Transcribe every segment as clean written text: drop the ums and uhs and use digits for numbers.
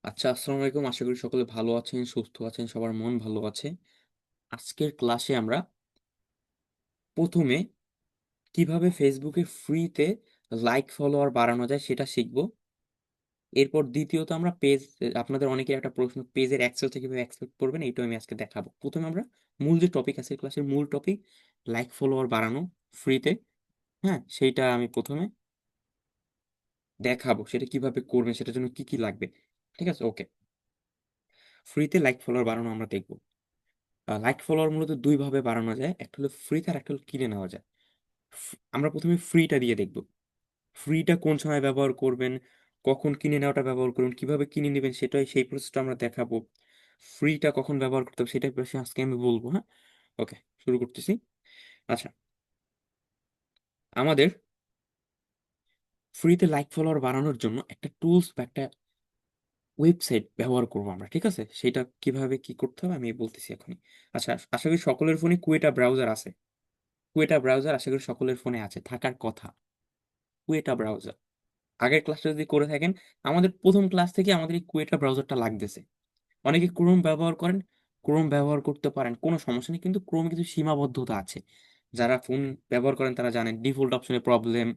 আচ্ছা, আসসালামু আলাইকুম। আশা করি সকলে ভালো আছেন, সুস্থ আছেন, সবার মন ভালো আছে। আজকের ক্লাসে আমরা ১ম এ কিভাবে ফেসবুকে ফ্রিতে লাইক ফলোয়ার বাড়ানো যায় সেটা শিখব। এরপর দ্বিতীয়ত আমরা আপনাদের অনেকের একটা প্রশ্ন, পেজের অ্যাক্সেসটা কিভাবে অ্যাক্সেস করবেন এইটাও আমি আজকে দেখাবো। ১ম এ আমরা মূল যে টপিক আছে ক্লাসের মূল টপিক লাইক ফলোয়ার বাড়ানো ফ্রিতে, হ্যাঁ? সেইটা আমি ১ম এ দেখাবো। সেটা কিভাবে করবেন, সেটার জন্য কি, কি লাগবে। ঠিক আছে? ওকে। ফ্রিতে লাইক ফলোয়ার বাড়ানো আমরা দেখব। লাইক ফলোয়ার মূলত ২ ভাবে বাড়ানো যায়। একটা হলো ফ্রিতে আরেকটা হলো কিনে নেওয়া যায়। আমরা ১ম এ ফ্রিটা দিয়ে দেখব। ফ্রিটা কোন সময় ব্যবহার করবেন, কখন কিনে নেওয়াটা ব্যবহার করবেন, কিভাবে কিনে নিবেন সেই প্রসেসটা আমরা দেখাবো। ফ্রিটা কখন ব্যবহার করতে হবে সেটার বিষয়ে আজকে আমি বলব, হ্যাঁ? ওকে, শুরু করতেছি। আচ্ছা, আমাদের ফ্রিতে লাইক ফলোয়ার বাড়ানোর জন্য একটা টুলস বা একটা ওয়েবসাইট ব্যবহার করব আমরা, ঠিক আছে? সেটা কিভাবে কি করতে হবে আমি বলতেছি এখনই। আচ্ছা, আশা করি সকলের ফোনে কুয়েটা ব্রাউজার আছে। কুয়েটা ব্রাউজার আশা করি সকলের ফোনে আছে, থাকার কথা। কুয়েটা ব্রাউজার। আগের ক্লাসটা যদি করে থাকেন, আমাদের ১ম ক্লাস থেকে আমাদের এই কুয়েটা ব্রাউজারটা লাগতেছে। অনেকে ক্রোম ব্যবহার করেন, ক্রোম ব্যবহার করতে পারেন, কোনো সমস্যা নেই। কিন্তু ক্রোমে কিছু সীমাবদ্ধতা আছে। যারা ফোন ব্যবহার করেন তারা জানেন ডিফল্ট অপশনে প্রবলেম,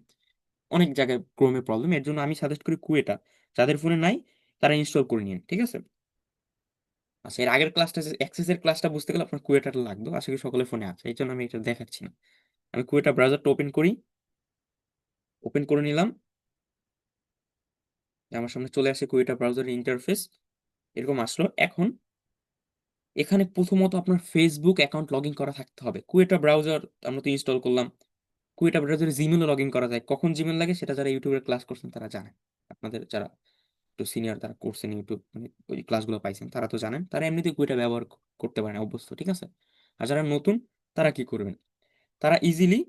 অনেক জায়গায় ক্রোমে প্রবলেম। এর জন্য আমি সাজেস্ট করি কুয়েটা। যাদের ফোনে নাই তারা ইনস্টল করে নিয়েন। ঠিক আছে? আচ্ছা, এর আগের ক্লাসটা যে অ্যাক্সেস এর ক্লাসটা বুঝতে গেলে আপনার কুয়েটাটা লাগতো। আশা করি সকলের ফোনে আছে। এইজন্য আমি এটা দেখাচ্ছি না। আমি কুয়েটা ব্রাউজারটা ওপেন করি। ওপেন করে নিলাম। আমার সামনে চলে আসে কুয়েটা ব্রাউজারের ইন্টারফেস। এরকম আসলো। এখন এখানে প্রথমত আপনার Facebook অ্যাকাউন্ট লগইন করা থাকতে হবে। কুয়েটা ব্রাউজার আমরা তো ইনস্টল করলাম। কুয়েটা ব্রাউজারে Gmail ও লগইন করা যায়। কখন Gmail লাগে সেটা যারা YouTube এর ক্লাস করছেন তারা জানেন। আপনাদের যারা একটু সিনিয়র তারা করছেন YouTube মানে ওই ক্লাসগুলো পাইছেন তারা তো জানেন। তারা এমনিতেই কুয়েটা ব্যবহার করতে পারেন অভ্যস্ত। ঠিক আছে? আর যারা নতুন তারা কি করবেন? তারা ইজিলি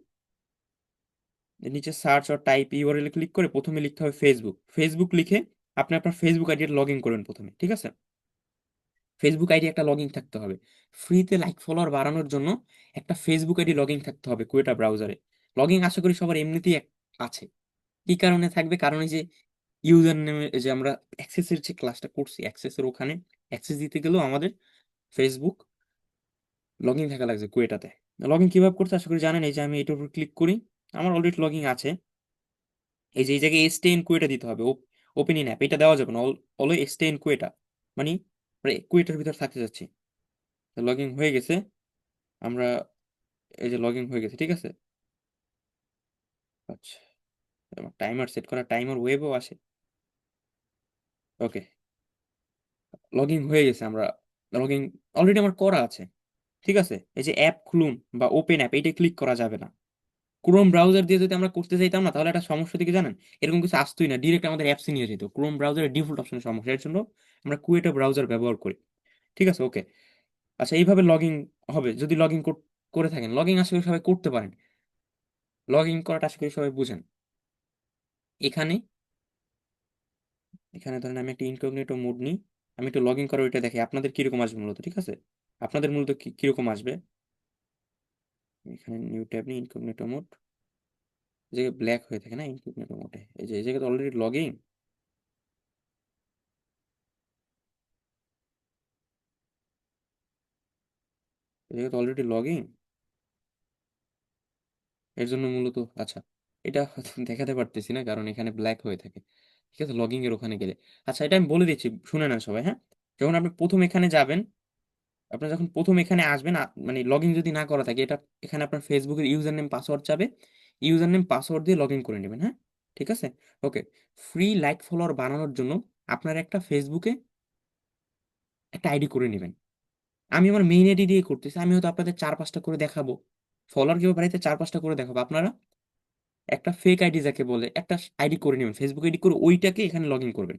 নিচে search or type URL A click করে ১ম এ লিখতে হবে Facebook। Facebook লিখে আপনি আপনার Facebook আইডিটা লগইন করবেন ১ম এ। ঠিক আছে? ফেসবুক আইডি একটা লগইন থাকতে হবে। ফ্রিতে লাইক ফলোয়ার বাড়ানোর জন্য একটা ফেসবুক আইডি লগইন থাকতে হবে কুয়েটা ব্রাউজারে। লগইন আশা করি সবার এমনিতেই আছে। কি কারণে থাকবে? কারণ এই যে ইউজার নেমে এই যে আমরা অ্যাক্সেস এর যে ক্লাসটা করছি, অ্যাক্সেস এর ওখানে অ্যাক্সেস দিতে গেলেও আমাদের ফেসবুক লগইন থাকা লাগছে কুয়েটাতে। লগইন কিভাবে করতে আশা করি জানেন। এই যে আমি এটার উপর ক্লিক করি। আমার অলরেডি লগইন আছে। এই যে এই জায়গায় স্টে ইন কুয়েটা দিতে হবে। ওপেন ইন অ্যাপ এটা দেওয়া যাবে না। Always stay in Quetta. মানে কুয়েটার ভিতর থাকতে চাচ্ছি। লগইন হয়ে গেছে। আমরা এই যে লগইন হয়ে গেছে। ঠিক আছে? আচ্ছা। আমার টাইমার সেট করা টাইমার ওয়েবও আসে। ওকে। লগইন হয়ে গেছে আমরা। লগইন অলরেডি আমার করা আছে। ঠিক আছে? এই যে অ্যাপ খুলুন বা ওপেন অ্যাপ এইটায় ক্লিক করা যাবে না। ক্রোম ব্রাউজার দিয়ে যদি আমরা করতে চাইতাম না তাহলে একটা সমস্যা হতো কি জানেন? এরকম কিছু আসতই না। ডিরেক্ট আমাদের অ্যাপসে নিয়ে যেত। ক্রোম ব্রাউজারের ডিফল্ট অপশনের সমস্যা। এর জন্য আমরা কুয়েটা ব্রাউজার ব্যবহার করি। ঠিক আছে? ওকে। আচ্ছা, এইভাবে লগইন হবে। যদি লগইন করে থাকেন, লগইন আশা করি সবাই করতে পারেন। লগইন করাটা আশা করি সবাই বুঝেন। এখানে এখানে ধরেন আমি একটা ইনকগনিটো মোড নিই। আমি একটু লগইন করে ওইটা দেখি আপনাদের কিরকম আসবে মূলত, ঠিক আছে? আপনাদের মূলত কিরকম আসবে? এখানে নিউ ট্যাব নিই, ইনকগনিটো মোড। এই জায়গায় ব্ল্যাক হয়ে থাকে না ইনকগনিটো মোডে? এই যে এই জায়গায় তো অলরেডি লগইন। এই জায়গায় তো অলরেডি লগইন। এর জন্য মূলত আচ্ছা, এটা হয়তো দেখাতে পারতেছি না কারণ এখানে ব্ল্যাক হয়ে থাকে। ঠিক আছে? লগইন এর ওখানে গেলে। আচ্ছা, এটা আমি বলে দিচ্ছি শুনে নেন সবাই, হ্যাঁ? যখন আপনি ১ম এখানে যাবেন, আপনার যখন ১ম এখানে আসবেন মানে লগইন যদি না করা থাকে এখানে আপনার Facebook এর ইউজার নেম পাসওয়ার্ড চাবে। ইউজার নেম পাসওয়ার্ড দিয়ে লগইন করে নিবেন, হ্যাঁ? ঠিক আছে? ওকে। ফ্রি লাইক ফলোয়ার বানানোর জন্য আপনার একটা Facebook এ একটা আইডি করে নিবেন। আমি আমার মেইন আইডি দিয়ে করতেছি। আমি হয়তো আপনাদের ৪-৫ টা করে দেখাবো। ফলোয়ার কিভাবে বাড়াইতে ৪-৫ টা করে দেখাবো। আপনারা একটা ফেক আইডি যাকে বলে একটা আইডি করে নিবেন। Facebook আইডি করে ওইটাকে এখানে লগইন করবেন।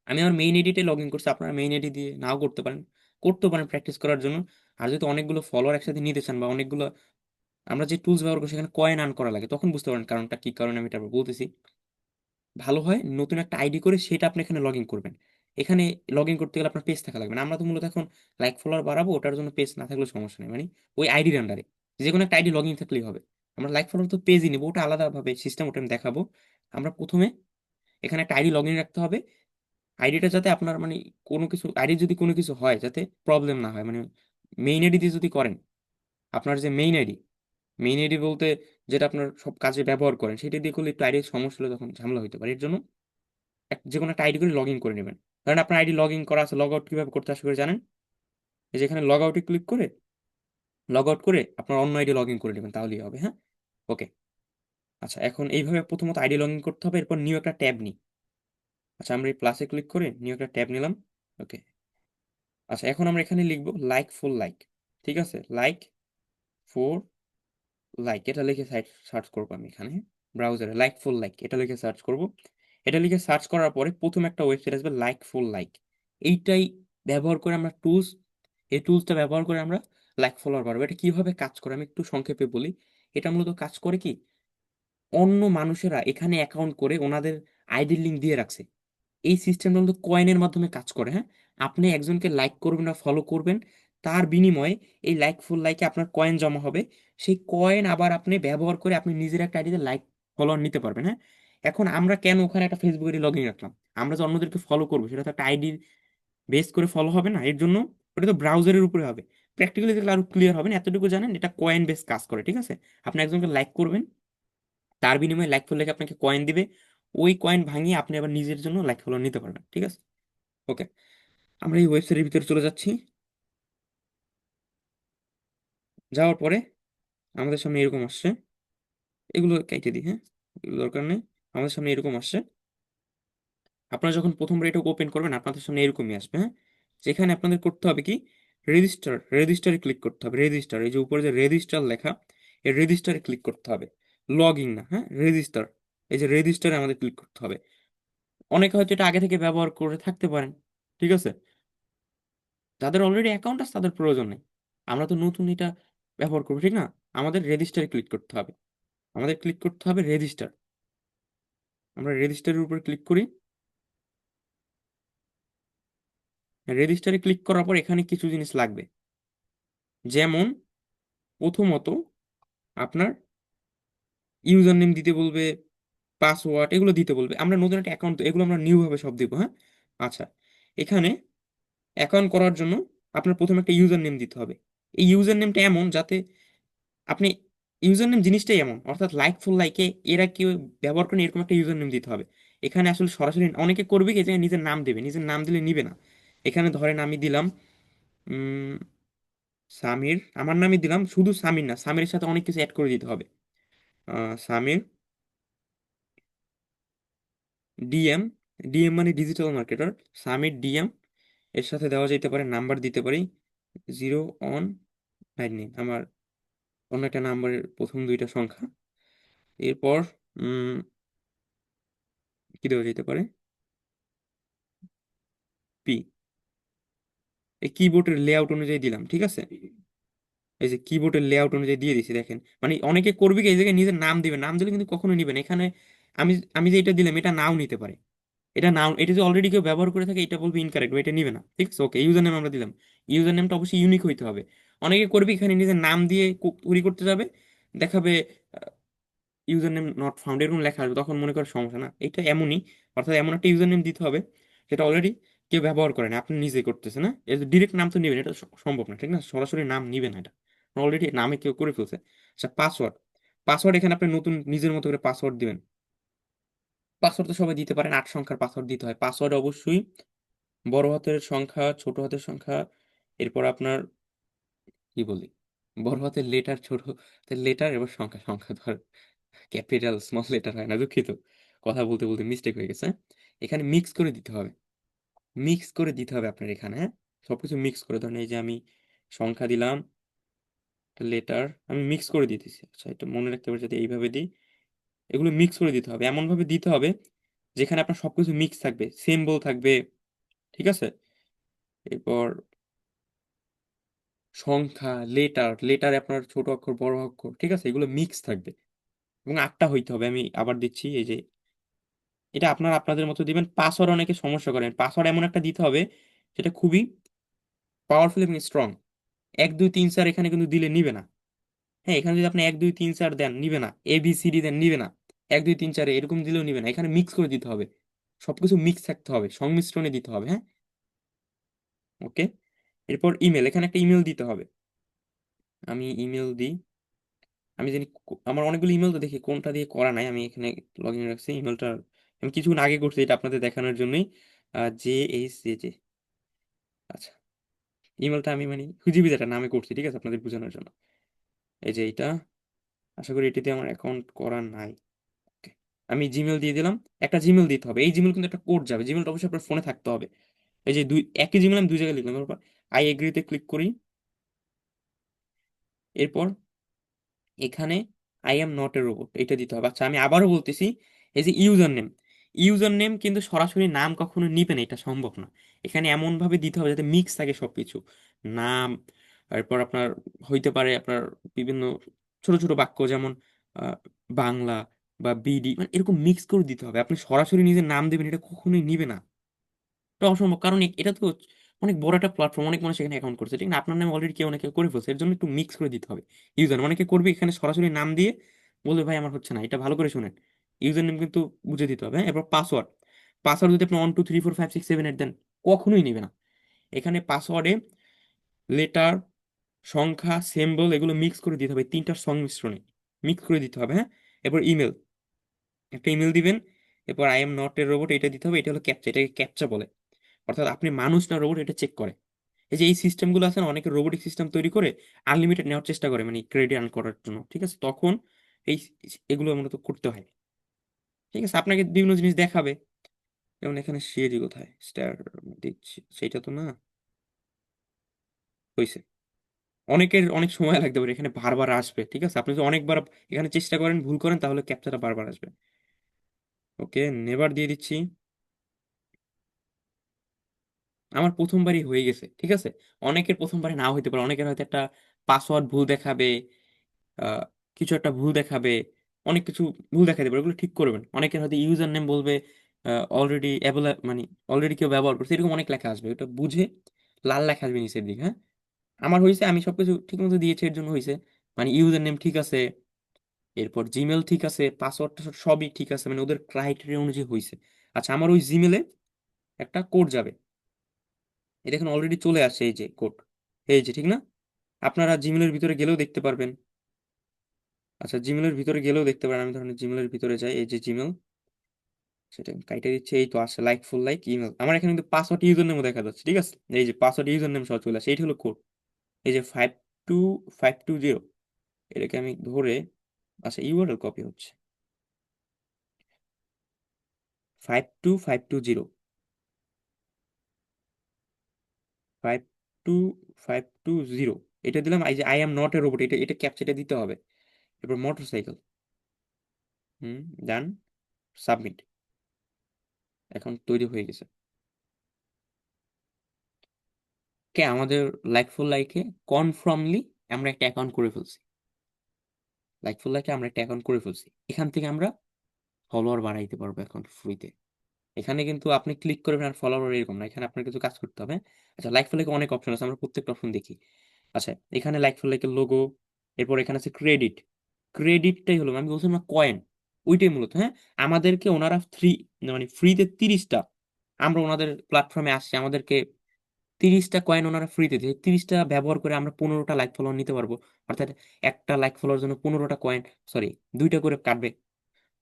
আমি আমার মেইন আইডিতে লগইন করছি। আপনারা মেইন আইডি দিয়ে নাও করতে পারেন। করতেও পারেন প্র্যাকটিস করার জন্য। আর যদি অনেকগুলো ফলোয়ার একসাথে নিতে চান বা অনেকগুলো আমরা যে টুলস ব্যবহার করি সেখানে কয়েন আর্ন করা লাগে। তখন বুঝতে পারেন কারণটা কি কারণে আমি এটা বলতেছি। ভালো হয় নতুন একটা আইডি করে সেটা আপনি এখানে লগইন করবেন। এখানে লগইন করতে গেলে আপনার পেজ থাকা লাগবে না। আমরা তো মূলত এখন লাইক ফলোয়ার বাড়াবো ওটার জন্য পেজ না থাকলেও সমস্যা নেই। মানে ওই আইডির আন্ডারে যেকোনো একটা আইডি লগইন থাকলেই হবে। আমরা লাইক ফলোয়ার তো পেজই নিব ওটা আলাদাভাবে সিস্টেম ওটা আমি দেখাবো। আমরা ১ম এ এখানে একটা আইডি লগইন রাখতে হবে। আইডিটা যাতে আপনার মানে কোনো কিছু আইডি যদি কোনো কিছু হয় যাতে প্রবলেম না হয়, মানে মেইন আইডি দিয়ে যদি করেন, আপনার যে মেইন আইডি বলতে যেটা আপনার সব কাজে ব্যবহার করেন সেটা দিয়ে করলে একটু আইডির সমস্যা হলে তখন ঝামেলা হতে পারে। এর জন্য যে কোনো একটা আইডি করে লগ ইন করে নেবেন। কারণ আপনার আইডি লগ ইন করা আছে, লগ আউট কিভাবে করতে আসবে জানেন? এই যেখানে লগ আউটে ক্লিক করে লগ আউট করে আপনার অন্য আইডি লগ ইন করে নেবেন, তাহলেই হবে। হ্যাঁ, ওকে। আচ্ছা, এখন এইভাবে প্রথমত আইডি লগ ইন করতে হবে, এরপর নিউ একটা ট্যাব নিই। আচ্ছা, আমরা এই প্লাসে ক্লিক করে নিউ একটা ট্যাব নিলাম। ওকে। আচ্ছা, এখন আমরা এখানে লিখবো লাইক ফুল লাইক। ঠিক আছে, লাইক ফোর লাইক এটা লিখে সার্চ করবো আমি এখানে ব্রাউজারে, লাইক ফুল লাইক এটা লিখে সার্চ করব। এটা লিখে সার্চ করার পরে প্রথম একটা ওয়েবসাইট আসবে লাইক ফুল লাইক। এইটাই ব্যবহার করে আমরা এই টুলসটা ব্যবহার করে আমরা লাইক ফলোয়ার পারবো। এটা কিভাবে কাজ করে আমি একটু সংক্ষেপে বলি। এটা মূলত কাজ করে কি, অন্য মানুষেরা এখানে অ্যাকাউন্ট করে ওনাদের আইডির লিঙ্ক দিয়ে রাখছে। এই সিস্টেমটা কিন্তু কয়েনের মাধ্যমে কাজ করে। হ্যাঁ, আপনি একজনকে লাইক করবেন বা ফলো করবেন, তার বিনিময়ে এই লাইক ফুল লাইকে আপনার কয়েন জমা হবে। সেই কয়েন আবার আপনি ব্যবহার করে আপনি নিজের একটা আইডিতে লাইক ফলোয়ার নিতে পারবেন। হ্যাঁ, এখন আমরা কেন ওখানে একটা ফেসবুক আইডি লগ ইন রাখলাম? আমরা যে অন্যদেরকে ফলো করবো সেটা তো একটা আইডির বেস করে ফলো হবে না। এর জন্য ওটা তো ব্রাউজারের উপরে হবে। প্র্যাকটিক্যালি দেখলে আরো ক্লিয়ার হবে না, এতটুকু জানেন এটা কয়েন বেস কাজ করে। ঠিক আছে, আপনি একজনকে লাইক করবেন, তার বিনিময়ে লাইক ফলো আপনাকে কয়েন দিবে। ওই কয়েন ভাঙিয়ে আপনি আবার নিজের জন্য লাইক ফলো নিতে পারবেন। ঠিক আছে, ওকে। আমরা এই ওয়েবসাইটের ভিতরে চলে যাচ্ছি। যাওয়ার পরে আমাদের সামনে এরকম আসছে। এগুলো কেটে দিই, হ্যাঁ, এগুলো দরকার নেই। আমাদের সামনে এরকম আসছে। আপনারা যখন প্রথম এটা ওপেন করবেন আপনাদের সামনে এরকমই আসবে। হ্যাঁ, যেখানে আপনাদের করতে হবে কি, রেজিস্টারে ক্লিক করতে হবে। রেজিস্টার, এই যে উপরে যে রেজিস্টার লেখা, এই রেজিস্টারে ক্লিক করতে হবে। লগ ইন না, হ্যাঁ, রেজিস্টার। এই যে রেজিস্টারে আমাদের ক্লিক করতে হবে। অনেকে হয়তো এটা আগে থেকে ব্যবহার করে থাকতে পারেন। ঠিক আছে, যাদের অলরেডি অ্যাকাউন্ট আছে তাদের প্রয়োজন নেই। আমরা তো নতুন এটা ব্যবহার করবো, ঠিক না? আমাদের রেজিস্টারে ক্লিক করতে হবে। রেজিস্টার। আমরা রেজিস্টারের উপর ক্লিক করি। রেজিস্টারে ক্লিক করার পর এখানে কিছু জিনিস লাগবে, যেমন প্রথমত আপনার ইউজার নেম দিতে বলবে, পাসওয়ার্ড এগুলো দিতে বলবে। আমরা নতুন একটা অ্যাকাউন্ট, এগুলো আমরা নিউ ভাবে সব দিব। হ্যাঁ, আচ্ছা, এখানে অ্যাকাউন্ট করার জন্য আপনার প্রথমে একটা ইউজার নেম দিতে হবে। এই ইউজার নেমটা এমন যাতে আপনি, ইউজার নেম জিনিসটাই এমন, অর্থাৎ লাইক ফুল লাইকে এরা কেউ ব্যবহার করেন এরকম একটা ইউজার নেম দিতে হবে। এখানে আসলে সরাসরি অনেকে করবে কি, যে নিজের নাম দেবে, নিজের নাম দিলে নিবে না। এখানে ধরেন আমি দিলাম উম, সামির, আমার নামই দিলাম, শুধু সামির না, সামিরের সাথে অনেক কিছু অ্যাড করে দিতে হবে। সামির ডিএম, ডিএম মানে ডিজিটাল মার্কেটার, সামির ডিএম। এর সাথে দেওয়া যেতে পারে নাম্বার দিতে পারি 0 1 9 আমার অন্য একটা নাম্বারের প্রথম দুইটা সংখ্যা। এরপর উম কি দেওয়া যেতে পারে, পি। এই কিবোর্ডের লেআউট অনুযায়ী দিলাম। ঠিক আছে, এই যে কিবোর্ডের লেআউট অনুযায়ী দিয়ে দিছি, দেখেন। মানে অনেকে করবে কি, এই জায়গায় নিজের নাম দিবে, নাম দিলে কিন্তু কখনো নিবে না। এখানে আমি আমি যে এটা দিলাম এটা নাও নিতে পারে। এটা যে অলরেডি কেউ ব্যবহার করে থাকে এটা বলবে ইনকারেক্ট, এটা নিবে না। ঠিক আছে, ওকে। ইউজার নেম আমরা দিলাম, ইউজার নেমটা অবশ্যই ইউনিক হইতে হবে। অনেকে করবে এখানে নিজের নাম দিয়ে তৈরি করতে যাবে, দেখাবে ইউজার নেম নট ফাউন্ড এরকম লেখা আসবে, তখন মনে করে সমস্যা। না, এটা এমনই, অর্থাৎ এমন একটা ইউজার নেম দিতে হবে যেটা অলরেডি কেউ ব্যবহার করে না, আপনি নিজে করতেছেন। না, এর ডিরেক্ট নাম তো নেবেন, এটা সম্ভব না। ঠিক না, সরাসরি নাম নিবে না, এটা অলরেডি নামে কেউ করে ফেলছে। আচ্ছা, পাসওয়ার্ড। পাসওয়ার্ড এখানে আপনি নতুন নিজের মতো করে পাসওয়ার্ড দিবেন। পাসওয়ার্ড তো সবাই দিতে পারেন, 8 সংখ্যার পাসওয়ার্ড দিতে হয়। পাসওয়ার্ড অবশ্যই বড় হাতের সংখ্যা, ছোট হাতের সংখ্যা, এরপর আপনার কি বলি, বড় হাতের লেটার, ছোট হাতের লেটার, এবার সংখ্যা, সংখ্যা ধর ক্যাপিটাল স্মল লেটার হয় না, দুঃখিত, কথা বলতে বলতে মিস্টেক হয়ে গেছে। এখানে মিক্স করে দিতে হবে, মিক্স করে দিতে হবে আপনার এখানে। হ্যাঁ, সবকিছু মিক্স করে, ধরেন এই যে আমি সংখ্যা দিলাম, লেটার আমি মিক্স করে দিতেছি। আচ্ছা, এটা মনে রাখতে হবে, যদি এইভাবে দিই, এগুলো মিক্স করে দিতে হবে, এমন ভাবে দিতে হবে যেখানে আপনার সবকিছু মিক্স থাকবে, সিম্বল থাকবে। ঠিক আছে, এরপর সংখ্যা, লেটার আপনার ছোট অক্ষর বড় অক্ষর, ঠিক আছে, এগুলো মিক্স থাকবে এবং 8টা হইতে হবে। আমি আবার দিচ্ছি, এই যে এটা আপনারা আপনাদের মতো দিবেন। পাসওয়ার্ড অনেকে সমস্যা করেন, পাসওয়ার্ড এমন একটা দিতে হবে সেটা খুবই পাওয়ারফুল এবং স্ট্রং। 1 2 3 4 এখানে কিন্তু দিলে নিবে না। হ্যাঁ, এখানে যদি আপনি 1 2 3 4 দেন নিবে না, ABCD দেন নিবে না, 1 2 3 4 এরকম দিলেও নিবে না। এখানে মিক্স করে দিতে হবে, সবকিছু মিক্স থাকতে হবে, সংমিশ্রণে দিতে হবে, হ্যাঁ। ওকে, এরপর ইমেল, এখানে একটা ইমেল দিতে হবে। আমি ইমেল দিই। আমি জানি আমার অনেকগুলো ইমেল তো, দেখি কোনটা দিয়ে করা নাই। আমি এখানে লগ ইন রাখছি ইমেলটা, আমি কিছুক্ষণ আগে করছি, এটা আপনাদের দেখানোর জন্যই। জে। আচ্ছা, ইমেলটা আমি মানে হুজিবিজ একটা নামে করছি, ঠিক আছে, আপনাদের বোঝানোর জন্য। এই যে এইটা, আশা করি এটিতে আমার অ্যাকাউন্ট করা নাই। Okay, আমি জিমেল দিয়ে দিলাম। একটা জিমেল দিতে হবে, এই জিমেল কিন্তু একটা কোড যাবে, জিমেলটা অবশ্যই আপনার ফোনে থাকতে হবে। এই যে একই জিমেল আমি দুই জায়গায় লিখলাম, এরপর আই এগ্রিতে ক্লিক করি। এরপর এখানে I am not a robot এটা দিতে হবে। আচ্ছা, আমি আবারও বলতেছি, এই যে ইউজার নেম, ইউজার নেম কিন্তু সরাসরি নাম কখনো নিবে না, এটা সম্ভব না। এখানে এমন ভাবে দিতে হবে যাতে মিক্স থাকে সবকিছু, নাম, এরপর আপনার হইতে পারে আপনার বিভিন্ন ছোট ছোট বাক্য, যেমন আহ, বাংলা বা বিডি, মানে এরকম মিক্স করে দিতে হবে। আপনি সরাসরি নিজের নাম দেবেন, এটা কখনোই নিবে না, এটা অসম্ভব। কারণ এটা তো অনেক বড় একটা প্ল্যাটফর্ম, অনেক মানুষ এখানে অ্যাকাউন্ট করছে, ঠিক না? আপনার নামে অলরেডি কেউ না কেউ করে ফেলছে, এর জন্য একটু মিক্স করে দিতে হবে। ইউজার অনেকে করবে এখানে সরাসরি নাম দিয়ে বলবে ভাই আমার হচ্ছে না, এটা ভালো করে শুনেন। ইউজার নেম কিন্তু বুঝে দিতে হবে, হ্যাঁ। এরপর পাসওয়ার্ড, পাসওয়ার্ড যদি আপনি 1 2 3 4 5 6 7 8 দেন, কখনোই নেবে না। এখানে পাসওয়ার্ডে লেটার, সংখ্যা, সিম্বল এগুলো মিক্স করে দিতে হবে, তিনটার সংমিশ্রণে মিক্স করে দিতে হবে, হ্যাঁ। এরপর ইমেল, একটা ইমেল দিবেন। এরপর I am not a robot এটা দিতে হবে, এটা হলো ক্যাপচা, এটাকে ক্যাপচা বলে। অর্থাৎ আপনি মানুষ না রোবট এটা চেক করে। এই যে এই সিস্টেমগুলো আছে না, অনেকে রোবোটিক সিস্টেম তৈরি করে আনলিমিটেড নেওয়ার চেষ্টা করে, মানে ক্রেডিট আর্ন করার জন্য, ঠিক আছে, তখন এই এগুলো মূলত করতে হয়। ঠিক আছে, আপনাকে বিভিন্ন জিনিস দেখাবে, যেমন এখানে সিএজি কোথায় স্টার দিচ্ছি, সেটা তো না, হয়েছে। অনেকের অনেক সময় লাগতে পারে, এখানে বারবার আসবে, ঠিক আছে। আপনি যদি অনেকবার এখানে চেষ্টা করেন, ভুল করেন, তাহলে ক্যাপচাটা বারবার আসবে। ওকে, নেবার দিয়ে দিচ্ছি। আমার প্রথমবারই হয়ে গেছে, ঠিক আছে। অনেকের প্রথমবারে নাও হইতে পারে, অনেকের হয়তো একটা পাসওয়ার্ড ভুল দেখাবে, আহ, কিছু একটা ভুল দেখাবে, অনেক কিছু ভুল দেখা দেবে, ওগুলো ঠিক করবেন। অনেকের হয়তো ইউজার নেম বলবে অলরেডি মানে অলরেডি কেউ ব্যবহার করছে, এরকম অনেক লেখা আসবে, ওটা বুঝে লাল লেখা আসবে নিচের দিকে, হ্যাঁ। আমার হয়েছে, আমি সবকিছু ঠিক মতো দিয়েছি, এর জন্য হয়েছে। মানে ইউজার নেম ঠিক আছে, এরপর জিমেল ঠিক আছে, পাসওয়ার্ড সবই ঠিক আছে, মানে ওদের ক্রাইটেরিয়া অনুযায়ী হয়েছে। আচ্ছা, আমার ওই জিমেলে একটা কোড যাবে, এটা এখন অলরেডি চলে আসছে, এই যে কোড, এই যে, ঠিক না? আপনারা জিমেলের ভিতরে গেলেও দেখতে পারবেন। আচ্ছা, জিমেলের ভিতরে গেলেও দেখতে পারেন, আমি ধরেন জিমেলের ভিতরে যাই, এই যে জিমেল, সেটা আমি কাইটে দিচ্ছি, এই তো আসে লাইক ফুল লাইক ইমেল। আমার এখানে কিন্তু পাসওয়ার্ড ইউজার নেমও দেখা যাচ্ছে, ঠিক আছে, এই যে পাসওয়ার্ড ইউজার নেম সহ চলে আসে, এইটা হলো কোড। এই যে 52520, এটাকে আমি ধরে, আচ্ছা ইউআরএল কপি হচ্ছে 52520, 52520, এটা দিলাম। এই যে I am not a robot, এটা এটা ক্যাপচাটা দিতে হবে। এবার মোটরসাইকেল, ডান, সাবমিট, এখন তৈরি হয়ে গেছে। কে আমাদের লাইক ফর লাইকে কনফার্মলি আমরা একটা অ্যাকাউন্ট করে ফেলছি, লাইক ফর লাইকে আমরা একটা অ্যাকাউন্ট করে ফেলছি। এখান থেকে আমরা ফলোয়ার বাড়াইতে পারবো অ্যাকাউন্ট ফ্রিতে। এখানে কিন্তু আপনি ক্লিক করবেন আর ফলোয়ার এরকম না, এখানে আপনার কিছু কাজ করতে হবে। আচ্ছা, লাইক ফর লাইকে অনেক অপশন আছে, আমরা প্রত্যেকটা অপশন দেখি। আচ্ছা, এখানে লাইক ফর লাইকের লোগো, এরপর এখানে আছে ক্রেডিট, ক্রেডিটটাই হলো আমি বলছিলাম না কয়েন, ওইটাই মূলত, হ্যাঁ। আমাদেরকে ওনারা মানে ফ্রিতে 30টা, আমরা ওনাদের প্ল্যাটফর্মে আসছি, আমাদেরকে 30টা কয়েন ওনারা ফ্রিতে দিয়ে, 30টা ব্যবহার করে আমরা 15টা লাইক ফলোয়ার নিতে পারবো। অর্থাৎ একটা লাইক ফলোয়ার জন্য 15টা কয়েন, সরি, 2টা করে কাটবে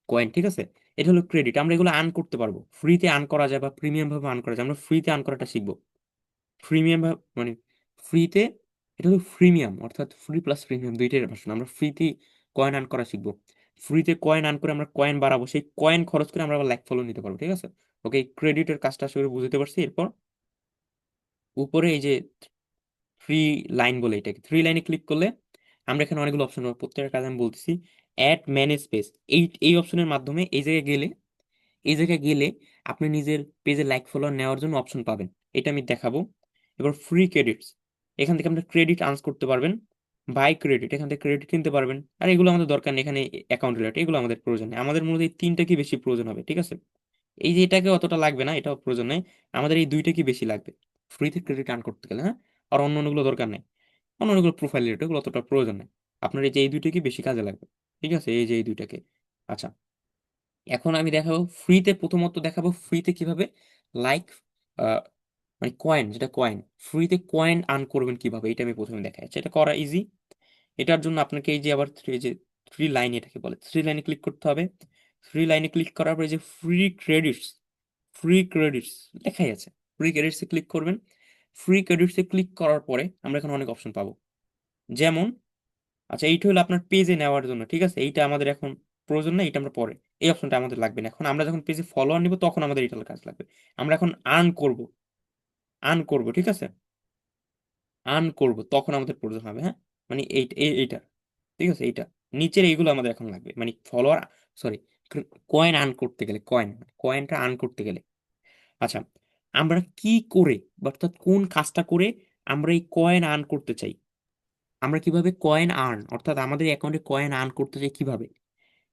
কয়েন, ঠিক আছে। এটা হলো ক্রেডিট, আমরা এগুলো আর্ন করতে পারবো, ফ্রিতে আর্ন করা যায় বা প্রিমিয়াম ভাবে আর্ন করা যায়, আমরা ফ্রিতে আর্ন করাটা শিখবো। প্রিমিয়াম মানে ফ্রিতে, এটা হলো ফ্রিমিয়াম, অর্থাৎ ফ্রি প্লাস প্রিমিয়াম দুইটাই ভার্সন। আমরা ফ্রিতে কয়েন আর্ন করা শিখবো, ফ্রিতে কয়েন আর্ন করে আমরা কয়েন বাড়াবো, সেই কয়েন খরচ করে আমরা আবার লাইক ফলো নিতে পারবো, ঠিক আছে। ওকে, ক্রেডিটের কাজটা আসলে বুঝতে পারছি। এরপর উপরে এই যে থ্রি লাইন বলে, এটাকে থ্রি লাইনে ক্লিক করলে আমরা এখানে অনেকগুলো অপশন পাবো, প্রত্যেকটা কাজ আমি বলতেছি। অ্যাড ম্যানেজ পেজ, এই অপশনের মাধ্যমে এই জায়গায় গেলে আপনি নিজের পেজে লাইক ফলোয়ার নেওয়ার জন্য অপশন পাবেন, এটা আমি দেখাবো। এবার ফ্রি ক্রেডিটস, এখান থেকে আপনি ক্রেডিট আর্ন করতে পারবেন। বাই ক্রেডিট, এখান থেকে ক্রেডিট কিনতে পারবেন। আর এগুলো আমাদের দরকার নেই, এখানে অ্যাকাউন্ট রিলেটেড, এগুলো আমাদের প্রয়োজন নেই। আমাদের মূলত এই তিনটা কি বেশি প্রয়োজন হবে, ঠিক আছে। এই যে এটাকে অতটা লাগবে না, এটাও প্রয়োজন নেই। আমাদের এই দুইটা কি বেশি লাগবে ফ্রিতে ক্রেডিট আর্ন করতে গেলে, হ্যাঁ। আর অন্য অন্যগুলো দরকার নেই, অন্য অন্যগুলো প্রোফাইল রিলেটেড, এগুলো অতটা প্রয়োজন নেই। আপনার এই যে এই দুইটা কি বেশি কাজে লাগবে, ঠিক আছে, এই যে এই দুইটাকে। আচ্ছা, এখন আমি দেখাবো ফ্রিতে, প্রথমত দেখাবো ফ্রিতে কিভাবে লাইক, মানে কয়েন, যেটা কয়েন, ফ্রিতে কয়েন আর্ন করবেন কিভাবে, এটা আমি প্রথমে দেখাই। আচ্ছা, এটা করা ইজি। এটার জন্য আপনাকে এই যে আবার যে থ্রি লাইন, এটাকে বলে থ্রি লাইনে ক্লিক করতে হবে। থ্রি লাইনে ক্লিক করার পরে যে ফ্রি ক্রেডিটস লেখাই আছে, ফ্রি ক্রেডিটসে ক্লিক করবেন। ফ্রি ক্রেডিটসে ক্লিক করার পরে আমরা এখানে অনেক অপশন পাবো, যেমন, আচ্ছা এইটা হলো আপনার পেজে নেওয়ার জন্য, ঠিক আছে, এইটা আমাদের এখন প্রয়োজন না, এটা আমরা পরে, এই অপশনটা আমাদের লাগবে না। এখন আমরা যখন পেজে ফলোয়ার নিব তখন আমাদের এটার কাজ লাগবে। আমরা এখন আর্ন করব, ঠিক আছে, আর্ন করব তখন আমাদের প্রয়োজন হবে, হ্যাঁ, মানে এইটা, ঠিক আছে, এইটা নিচের এইগুলো আমাদের এখন লাগবে, মানে ফলোয়ার, সরি, কয়েন আর্ন করতে গেলে, কয়েনটা আর্ন করতে গেলে। আচ্ছা, আমরা কি করে, অর্থাৎ কোন কাজটা করে আমরা এই কয়েন আর্ন করতে চাই, আমরা কিভাবে কয়েন আর্ন, অর্থাৎ আমাদের অ্যাকাউন্টে কয়েন আর্ন করতে চাই কিভাবে,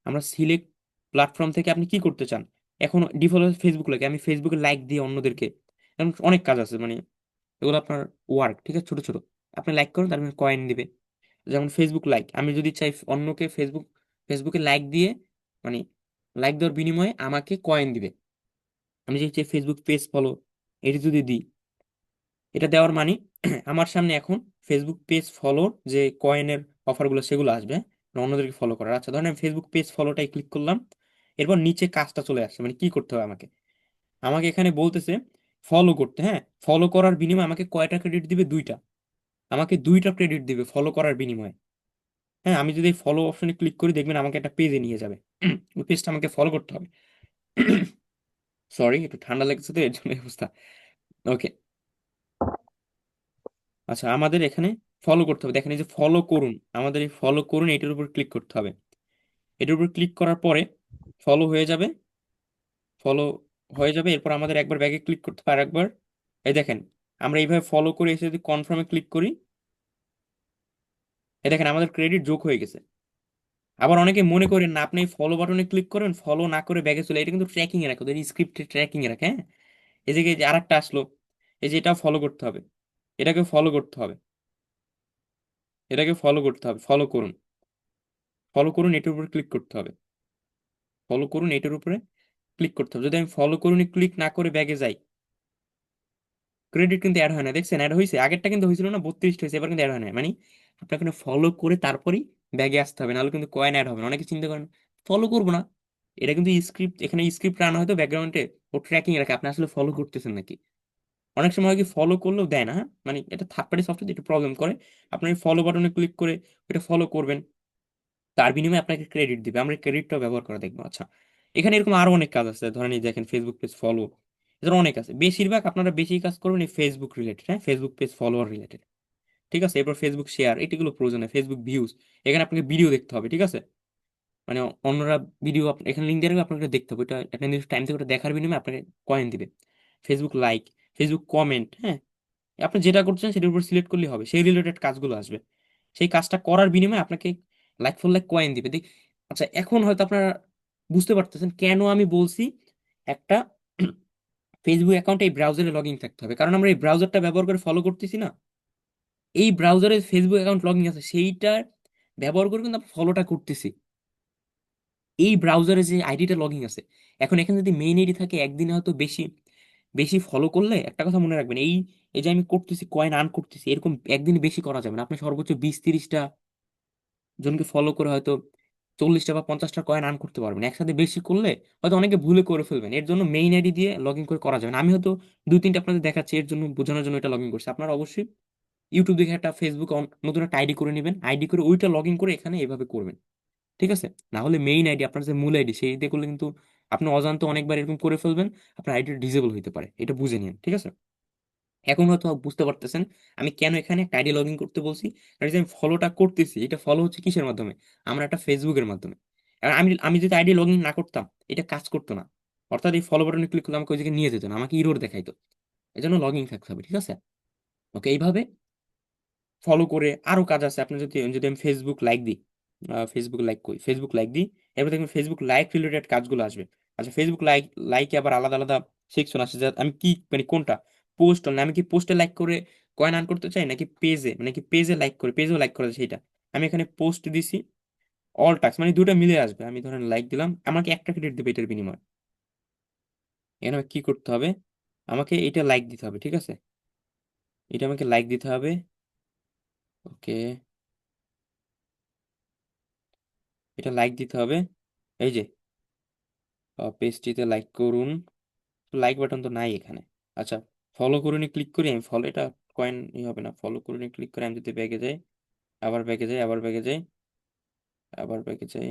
আমরা সিলেক্ট প্ল্যাটফর্ম থেকে আপনি কি করতে চান। এখন ডিফল্ট ফেসবুক লাগে, আমি ফেসবুকে লাইক দিয়ে অন্যদেরকে, এখন অনেক কাজ আছে, মানে এগুলো আপনার ওয়ার্ক, ঠিক আছে, ছোট ছোট, আপনি লাইক করেন তারপরে কয়েন দিবে। যেমন ফেসবুক লাইক, আমি যদি চাই অন্যকে ফেসবুকে লাইক দিয়ে, মানে লাইক দেওয়ার বিনিময়ে আমাকে কয়েন দিবে, আমি যদি চাই ফেসবুক পেজ ফলো, এটি যদি দিই, এটা দেওয়ার মানে আমার সামনে এখন ফেসবুক পেজ ফলোর যে কয়েনের অফারগুলো সেগুলো আসবে, অন্যদেরকে ফলো করার। আচ্ছা, ধরেন আমি ফেসবুক পেজ ফলোটাই ক্লিক করলাম, এরপর নিচে কাজটা চলে আসছে, মানে কি করতে হবে আমাকে, আমাকে এখানে বলতেছে ফলো করতে, হ্যাঁ, ফলো করার বিনিময়ে আমাকে কয়টা ক্রেডিট দিবে, দুইটা, আমাকে দুইটা ক্রেডিট দিবে ফলো করার বিনিময়ে। হ্যাঁ, আমি যদি ফলো অপশনে ক্লিক করি দেখবেন আমাকে একটা পেজে নিয়ে যাবে, ওই পেজটা আমাকে ফলো করতে হবে। সরি, একটু ঠান্ডা লেগেছে তো এর জন্য এই অবস্থা। ওকে, আচ্ছা, আমাদের এখানে ফলো করতে হবে, দেখেন এই যে ফলো করুন, আমাদের এই ফলো করুন এটার উপর ক্লিক করতে হবে। এটার উপর ক্লিক করার পরে ফলো হয়ে যাবে, ফলো হয়ে যাবে, এরপর আমাদের একবার ব্যাগে ক্লিক করতে হবে আরেকবার। এই দেখেন, আমরা এইভাবে ফলো করে এসে যদি কনফার্মে ক্লিক করি, এই দেখেন আমাদের ক্রেডিট যোগ হয়ে গেছে। আবার অনেকে মনে করেন না, আপনি ফলো বাটনে ক্লিক করেন, ফলো না করে ব্যাগে চলে, এটা কিন্তু ট্র্যাকিং এ রাখে, ওদের স্ক্রিপ্টে ট্র্যাকিং এ রাখে, হ্যাঁ। এই যে আরেকটা আসলো, এই যে এটাও ফলো করতে হবে, এটাকে ফলো করতে হবে, এটাকে ফলো করতে হবে, ফলো করুন, ফলো করুন এটার উপর ক্লিক করতে হবে, ফলো করুন এটার উপরে ক্লিক করতে হবে। যদি আমি ফলো করুন ক্লিক না করে ব্যাগে যাই, ক্রেডিট কিন্তু অ্যাড হয় না, দেখছেন অ্যাড হয়েছে, আগেরটা কিন্তু হয়েছিল না 32 হয়েছে, এবার কিন্তু অ্যাড হয় না, মানে আপনাকে ফলো করে তারপরেই ব্যাগে আসতে হবে, নাহলে কিন্তু কয়েন অ্যাড হবে না। অনেকে চিন্তা করেন ফলো করবো না, এটা কিন্তু স্ক্রিপ্ট, এখানে স্ক্রিপ্ট রান হয়তো ব্যাকগ্রাউন্ডে, ও ট্র্যাকিং রাখে আপনি আসলে ফলো করতেছেন নাকি। অনেক সময় হয় কি ফলো করলেও দেয় না, হ্যাঁ, মানে এটা থার্ড পার্টি সফটওয়্যার একটু প্রবলেম করে। আপনি ফলো বাটনে ক্লিক করে এটা ফলো করবেন, তার বিনিময়ে আপনাকে ক্রেডিট দিবে, আমরা ক্রেডিটটা ব্যবহার করে দেখবো। আচ্ছা, এখানে এরকম আরো অনেক কাজ আছে, ধরেন এই দেখেন ফেসবুক পেজ ফলো, এদের অনেক আছে, বেশিরভাগ আপনারা বেশি কাজ করবেন এই ফেসবুক রিলেটেড, হ্যাঁ, ফেসবুক পেজ ফলোয়ার রিলেটেড, ঠিক আছে। এরপর ফেসবুক শেয়ার, এটিগুলো প্রয়োজনে ফেসবুক ভিউজ, এখানে আপনাকে ভিডিও দেখতে হবে, ঠিক আছে, মানে অন্যরা ভিডিও, এখানে লিঙ্ক দিয়ে রাখবে, আপনাকে দেখতে হবে, এটা একটা নির্দিষ্ট টাইম থেকে ওটা দেখার বিনিময়ে আপনাকে কয়েন দিবে। ফেসবুক লাইক, ফেসবুক কমেন্ট, হ্যাঁ, আপনি যেটা করছেন সেটার উপর সিলেক্ট করলেই হবে, সেই রিলেটেড কাজগুলো আসবে, সেই কাজটা করার বিনিময়ে আপনাকে লাইক ফর লাইক কয়েন দিবে, দেখ। আচ্ছা, এখন হয়তো আপনারা বুঝতে পারতেছেন কেন আমি বলছি একটা ফেসবুক অ্যাকাউন্টে এই ব্রাউজারে লগ ইন থাকতে হবে, কারণ আমরা এই ব্রাউজারটা ব্যবহার করে ফলো করতেছি না, এই ব্রাউজারে ফেসবুক অ্যাকাউন্ট লগ ইন আছে সেইটা ব্যবহার করে কিন্তু আমরা ফলোটা করতেছি, এই ব্রাউজারে যে আইডিটা লগ ইন আছে। এখন এখানে যদি মেইন আইডি থাকে, একদিনে হয়তো বেশি বেশি ফলো করলে একটা কথা মনে রাখবেন, এই এই যে আমি করতেছি কয়েন আর্ন করতেছি, এরকম একদিনে বেশি করা যাবে না, আপনি সর্বোচ্চ 20-30টা জনকে ফলো করে হয়তো 40টা বা 50টা কয়েন আর্ন করতে পারবেন, একসাথে বেশি করলে হয়তো অনেকে ভুলে করে ফেলবেন, এর জন্য মেইন আইডি দিয়ে লগ ইন করে করা যাবে না। আমি হয়তো 2-3টা আপনাদের দেখাচ্ছি এর জন্য, বোঝানোর জন্য এটা লগ ইন করছি। আপনারা অবশ্যই ইউটিউব দেখে একটা ফেসবুক নতুন একটা আইডি করে নেবেন, আইডি করে ওইটা লগ ইন করে এখানে এভাবে করবেন, ঠিক আছে। না হলে মেইন আইডি, আপনার যে মূল আইডি, সেই দিয়ে করলে কিন্তু আপনি অজান্তে অনেকবার এরকম করে ফেলবেন, আপনার আইডি ডিসেবল হতে পারে, এটা বুঝে নিন, ঠিক আছে। এখন হয়তো বুঝতে পারতেছেন আমি কেন এখানে একটা আইডি লগ ইন করতে বলছি, আর এই যে আমি ফলোটা করতেছি, এটা ফলো হচ্ছে কিসের মাধ্যমে, আমরা একটা ফেসবুকের মাধ্যমে। আর আমি আমি যদি আইডি লগ ইন না করতাম, এটা কাজ করতো না, অর্থাৎ এই ফলো বাটনে ক্লিক করলে আমাকে ওই জায়গায় নিয়ে যেত না, আমাকে ইরোর দেখাইতো, এই জন্য লগ ইন থাকতে হবে, ঠিক আছে। ওকে, এইভাবে ফলো করে আরো কাজ আছে। আপনি যদি যদি আমি ফেসবুক লাইক দিই, ফেসবুক লাইক করি, ফেসবুক লাইক দিই, এরপর দেখবেন ফেসবুক লাইক রিলেটেড কাজগুলো আসবে। আচ্ছা, ফেসবুক লাইকে আবার আলাদা আলাদা সেকশন আছে, যে আমি কি, মানে কোনটা পোস্ট, না আমি কি পোস্টে লাইক করে কয়েন আর্ন করতে চাই, নাকি পেজে, মানে কি পেজে লাইক করে পেজেও লাইক করা যায় সেইটা। আমি এখানে পোস্ট দিছি, অল টাস্ক মানে দুটো মিলে আসবে। আমি ধরেন লাইক দিলাম, আমাকে একটা ক্রেডিট দেবে এটার বিনিময়ে। এখানে আমাকে কি করতে হবে, আমাকে এটা লাইক দিতে হবে, ঠিক আছে, এটা আমাকে লাইক দিতে হবে। ওকে, এটা লাইক দিতে হবে। এই যে পেজটিতে লাইক করুন, লাইক বাটন তো নাই এখানে। আচ্ছা, ফলো করুন ক্লিক করি আমি, ফলো এটা কয়েন হবে না, ফলো করুন ক্লিক করে আমি যদি ব্যাগে যাই, আবার ব্যাগে যাই, আবার ব্যাগে যাই, আবার ব্যাগে যাই,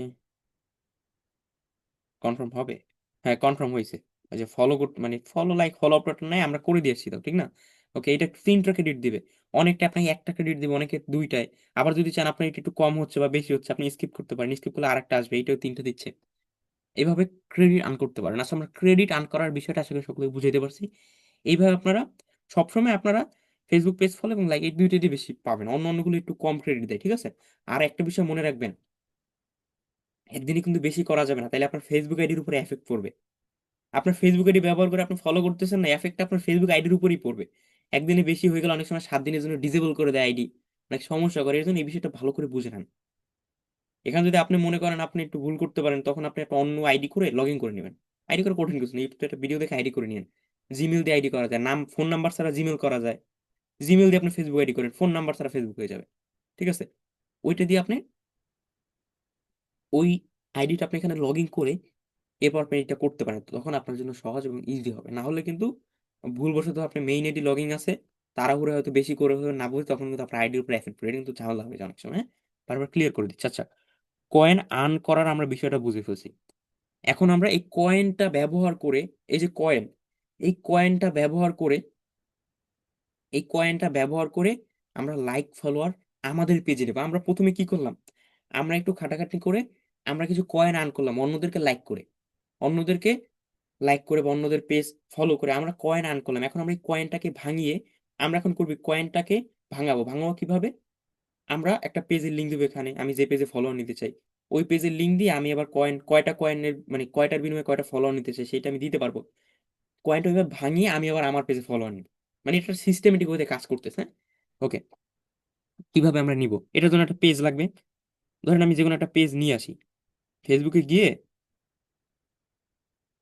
কনফার্ম হবে। হ্যাঁ কনফার্ম হয়েছে। ওই যে ফলো করতে মানে ফলো লাইক ফলো অপারেটর নাই, আমরা করে দিয়েছি তো, ঠিক না? ওকে, এটা 3টা ক্রেডিট দিবে। অনেকটা আপনাকে একটা ক্রেডিট দিবে, অনেকে 2টায়। আবার যদি চান আপনার এটা একটু কম হচ্ছে বা বেশি হচ্ছে, আপনি স্কিপ করতে পারেন, স্কিপ করলে আরেকটা আসবে, এইটাও 3টা দিচ্ছে। এইভাবে ক্রেডিট আর্ন করতে পারেন। আচ্ছা, আমরা ক্রেডিট আর্ন করার বিষয়টা আশা করি সকলে বুঝাইতে পারছি। এইভাবে আপনারা সবসময় আপনারা ফেসবুক পেজ ফলো এবং লাইক এই 2টা দিয়ে বেশি পাবেন, অন্য অন্যগুলো একটু কম ক্রেডিট দেয়, ঠিক আছে? আর একটা বিষয় মনে রাখবেন, একদিনে কিন্তু বেশি করা যাবে না, তাহলে আপনার ফেসবুক আইডির উপরে এফেক্ট পড়বে। আপনার ফেসবুক আইডি ব্যবহার করে আপনি ফলো করতেছেন না, এফেক্ট আপনার ফেসবুক আইডির উপরই পড়বে। একদিনে বেশি হয়ে গেলে অনেক সময় 7 দিনের জন্য ডিসেবল করে দেয় আইডি, অনেক সমস্যা করে। এর জন্য এই বিষয়টা ভালো করে বুঝে নেন। এখানে যদি আপনি মনে করেন আপনি একটু ভুল করতে পারেন, তখন আপনি একটা অন্য আইডি করে লগ ইন করে নেবেন। আইডি করা কঠিন কিছু নেই, একটু একটা ভিডিও দেখে আইডি করে নিন। জিমেল দিয়ে আইডি করা যায়, নাম ফোন নাম্বার ছাড়া জিমেল করা যায়। জিমেল দিয়ে আপনি ফেসবুক আইডি করেন, ফোন নাম্বার ছাড়া ফেসবুক হয়ে যাবে, ঠিক আছে? ওইটা দিয়ে আপনি ওই আইডিটা আপনি এখানে লগ ইন করে এরপর আপনি এটা করতে পারেন, তখন আপনার জন্য সহজ এবং ইজি হবে। না হলে কিন্তু ভুলবশত আপনি মেইন আইডি লগইন আছে, তাড়াহুড়ো হয়তো বেশি করে হয়তো না বুঝে, তখন কিন্তু আপনার আইডির উপর এফেক্ট পড়ে, এটা কিন্তু ঝামেলা হবে অনেক সময়, হ্যাঁ? বারবার ক্লিয়ার করে দিচ্ছি। আচ্ছা, কয়েন আর্ন করার আমরা বিষয়টা বুঝে ফেলছি। এখন আমরা এই কয়েনটা ব্যবহার করে, এই যে কয়েন, এই কয়েনটা ব্যবহার করে, এই কয়েনটা ব্যবহার করে আমরা লাইক ফলোয়ার আমাদের পেজে নেবো। আমরা প্রথমে কি করলাম, আমরা একটু খাটাখাটনি করে আমরা কিছু কয়েন আর্ন করলাম অন্যদেরকে লাইক করে, অন্যদেরকে লাইক করে বা অন্যদের পেজ ফলো করে আমরা কয়েন আর্ন করলাম। এখন আমরা এই কয়েনটাকে ভাঙিয়ে আমরা এখন করবি কয়েনটাকে ভাঙাবো। ভাঙাবো কিভাবে, আমরা একটা পেজের লিঙ্ক দেবো এখানে, আমি যে পেজে ফলোয়ার নিতে চাই ওই পেজের লিঙ্ক দিয়ে আমি আবার কয়েন কয়টা কয়েনের মানে কয়টার বিনিময়ে কয়টা ফলোয়ার নিতে চাই সেটা আমি দিতে পারবো। কয়েনটা ওইভাবে ভাঙিয়ে আমি আবার আমার পেজে ফলোয়ার নিব, মানে এটা সিস্টেমেটিক ওয়েতে কাজ করতেছে, হ্যাঁ? ওকে, কিভাবে আমরা নিব, এটার জন্য একটা পেজ লাগবে। ধরেন আমি যে কোনো একটা পেজ নিয়ে আসি, ফেসবুকে গিয়ে,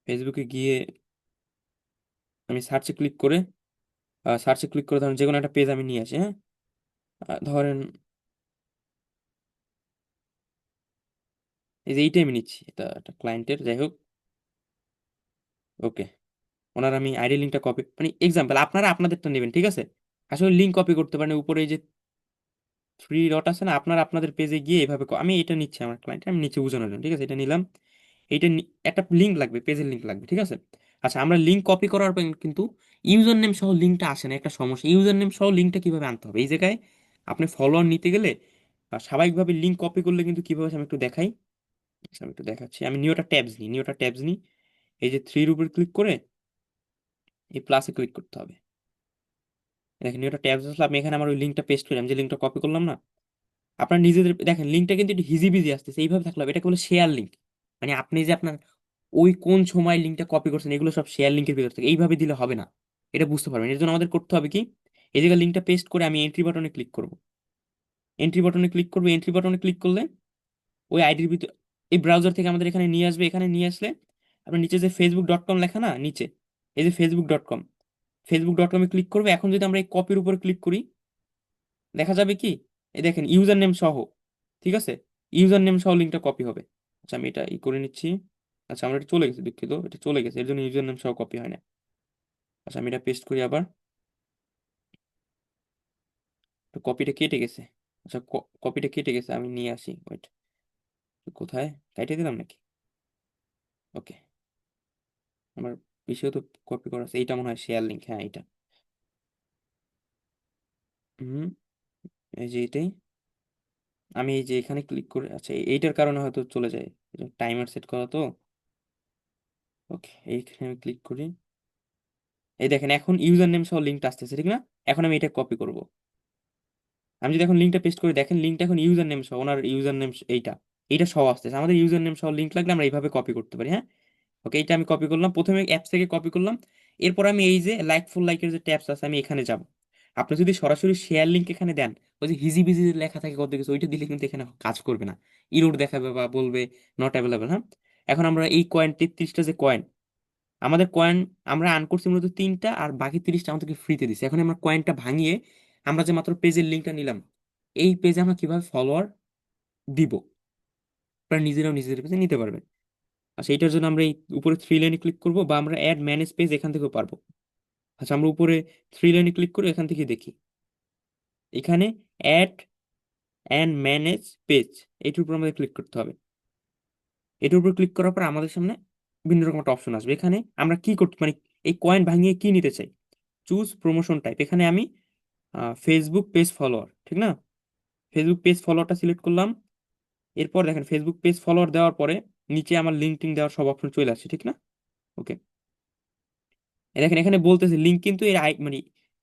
ফেসবুকে গিয়ে আমি সার্চে ক্লিক করে ধরেন যে কোনো একটা পেজ আমি নিয়ে আসি, হ্যাঁ? ধরেন এই যে এইটাই আমি নিচ্ছি, এটা একটা ক্লায়েন্টের, যাই হোক। ওকে, ওনার আমি আইডি লিঙ্কটা কপি মানে এক্সাম্পল, আপনারা আপনাদেরটা নেবেন, ঠিক আছে? আসলে লিঙ্ক কপি করতে পারেন, উপরে এই যে 3 ডট আছে না, আপনারা আপনাদের পেজে গিয়ে এভাবে আমি এটা নিচ্ছি আমার ক্লায়েন্ট, আমি নিচে বোঝানোর জন্য, ঠিক আছে, এটা নিলাম। এইটা একটা লিঙ্ক লাগবে, পেজের লিঙ্ক লাগবে, ঠিক আছে? আচ্ছা, আমরা লিঙ্ক কপি করার পর কিন্তু ইউজার নেম সহ লিঙ্কটা আসে না, একটা সমস্যা। ইউজার নেম সহ লিঙ্কটা কিভাবে আনতে হবে, এই জায়গায় আপনি ফলোয়ার নিতে গেলে স্বাভাবিকভাবে লিঙ্ক কপি করলে কিন্তু কিভাবে হয় আমি একটু দেখাই। আচ্ছা, আমি একটু দেখাচ্ছি, আমি নিউটা ট্যাবস নিই। এই যে থ্রির উপর ক্লিক করে এই প্লাসে ক্লিক করতে হবে। দেখেন নিউটা ট্যাবস আসলে আমি এখানে আমার ওই লিঙ্কটা পেস্ট করি, আমি যে লিঙ্কটা কপি করলাম না, আপনার নিজেদের দেখেন লিঙ্কটা কিন্তু একটু হিজিবিজি আসতেছে, এইভাবে থাকলে হবে। এটাকে বলে শেয়ার লিঙ্ক, মানে আপনি যে আপনার ওই কোন সময় লিঙ্কটা কপি করছেন এগুলো সব শেয়ার লিঙ্কের ভিতর থেকে, এইভাবে দিলে হবে না। এটা বুঝতে পারবেন, এর জন্য আমাদের করতে হবে কি, এই জায়গায় লিঙ্কটা পেস্ট করে আমি এন্ট্রি বাটনে ক্লিক করব। এন্ট্রি বাটনে ক্লিক করলে ওই আইডির ভিতর এই ব্রাউজার থেকে আমাদের এখানে নিয়ে আসবে। এখানে নিয়ে আসলে আপনার নিচে যে facebook.com লেখা না নিচে, এই যে ফেসবুক ডট কমে ক্লিক করবে। এখন যদি আমরা এই কপির উপর ক্লিক করি, দেখা যাবে কি, এই দেখেন ইউজার নেম সহ, ঠিক আছে, ইউজার নেম সহ লিঙ্কটা কপি হবে। আচ্ছা, আমি এটা করে নিচ্ছি। আচ্ছা, আমার এটা চলে গেছে, দুঃখিত, এটা চলে গেছে, এর জন্য ইউজার নেম সহ কপি হয় না। আচ্ছা, আমি এটা পেস্ট করি আবার, তো কপিটা কেটে গেছে। আচ্ছা, কপিটা কেটে গেছে, আমি নিয়ে আসি, ওয়েট, কোথায় কেটে দিলাম নাকি? ওকে, আমার বিষয় তো কপি করা আছে, এইটা মনে হয় শেয়ার লিঙ্ক, হ্যাঁ এইটা। হুম, এই যে এটাই, আমি এই যে এখানে ক্লিক করে, আচ্ছা এইটার কারণে হয়তো চলে যায়, টাইমার সেট করা তো। ওকে, এইখানে আমি ক্লিক করি, এই দেখেন এখন ইউজার নেম সহ লিঙ্কটা আসতেছে, ঠিক না? এখন আমি এটা কপি করব। আমি যদি এখন লিঙ্কটা পেস্ট করি, দেখেন লিঙ্কটা এখন ইউজার নেম সহ, ওনার ইউজার নেম এইটা, এইটা সহ আসতেছে। আমাদের ইউজার নেম সহ লিঙ্ক লাগলে আমরা এইভাবে কপি করতে পারি, হ্যাঁ? ওকে, এইটা আমি কপি করলাম, প্রথমে অ্যাপস থেকে কপি করলাম। এরপর আমি এই যে লাইক ফুল লাইকের যে ট্যাবস আছে আমি এখানে যাব। আপনি যদি সরাসরি শেয়ার লিঙ্ক এখানে দেন, ওই যে হিজি বিজি লেখা থাকে কত কিছু, ওইটা দিলে কিন্তু এখানে কাজ করবে না, ইরোর দেখাবে বা বলবে নট অ্যাভেলেবল। হ্যাঁ, এখন আমরা এই কয়েন 33টা যে কয়েন, আমাদের কয়েন আমরা আর্ন করছি মূলত 3টা, আর বাকি 30টা আমাদেরকে ফ্রিতে দিচ্ছে। এখন আমরা কয়েনটা ভাঙিয়ে আমরা যে মাত্র পেজের লিঙ্কটা নিলাম, এই পেজে আমরা কিভাবে ফলোয়ার দিব, আপনারা নিজেরাও নিজেদের পেজে নিতে পারবেন। আচ্ছা, এটার জন্য আমরা এই উপরে থ্রি লাইনে ক্লিক করবো, বা আমরা অ্যাড ম্যানেজ পেজ এখান থেকেও পারবো। আচ্ছা, আমরা উপরে থ্রি লাইনে ক্লিক করে এখান থেকে দেখি, এখানে অ্যাড অ্যান্ড ম্যানেজ পেজ, এটার উপর আমাদের ক্লিক করতে হবে। এটার উপর ক্লিক করার পর আমাদের সামনে বিভিন্ন রকম একটা অপশন আসবে। এখানে আমরা কি করতে মানে এই কয়েন ভাঙিয়ে কি নিতে চাই, চুজ প্রমোশন টাইপ। এখানে আমি ফেসবুক পেজ ফলোয়ার, ঠিক না, ফেসবুক পেজ ফলোয়ারটা সিলেক্ট করলাম। এরপর দেখেন ফেসবুক পেজ ফলোয়ার দেওয়ার পরে নিচে আমার লিঙ্কডিন দেওয়ার সব অপশন চলে আসছে, ঠিক না। ওকে, দেখেন এখানে বলতেছে লিঙ্ক কিন্তু এর মানে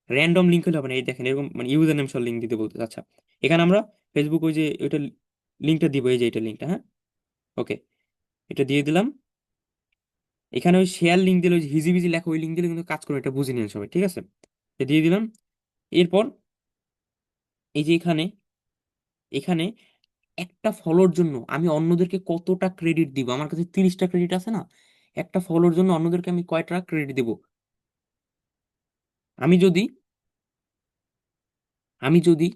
র্যান্ডম লিঙ্ক হলে হবে না, এই দেখেন এরকম মানে ইউজার নেম সহ লিঙ্ক দিতে বলতেছে। আচ্ছা, এখানে আমরা ফেসবুক ওই যে ওইটা লিঙ্কটা দিব, এই যে এটা লিঙ্কটা, হ্যাঁ। ওকে, এটা দিয়ে দিলাম। এখানে ওই শেয়ার লিঙ্ক দিলে ওই যে হিজিবিজি লেখা, ওই লিঙ্ক দিলে কিন্তু কাজ করে, এটা বুঝে নিন সবাই, ঠিক আছে। এটা দিয়ে দিলাম। এরপর এই যে এখানে এখানে একটা ফলোর জন্য আমি অন্যদেরকে কতটা ক্রেডিট দিব, আমার কাছে 30টা ক্রেডিট আছে না, একটা ফলোর জন্য অন্যদেরকে আমি কয়টা ক্রেডিট দিব। আমি যদি আমি যদি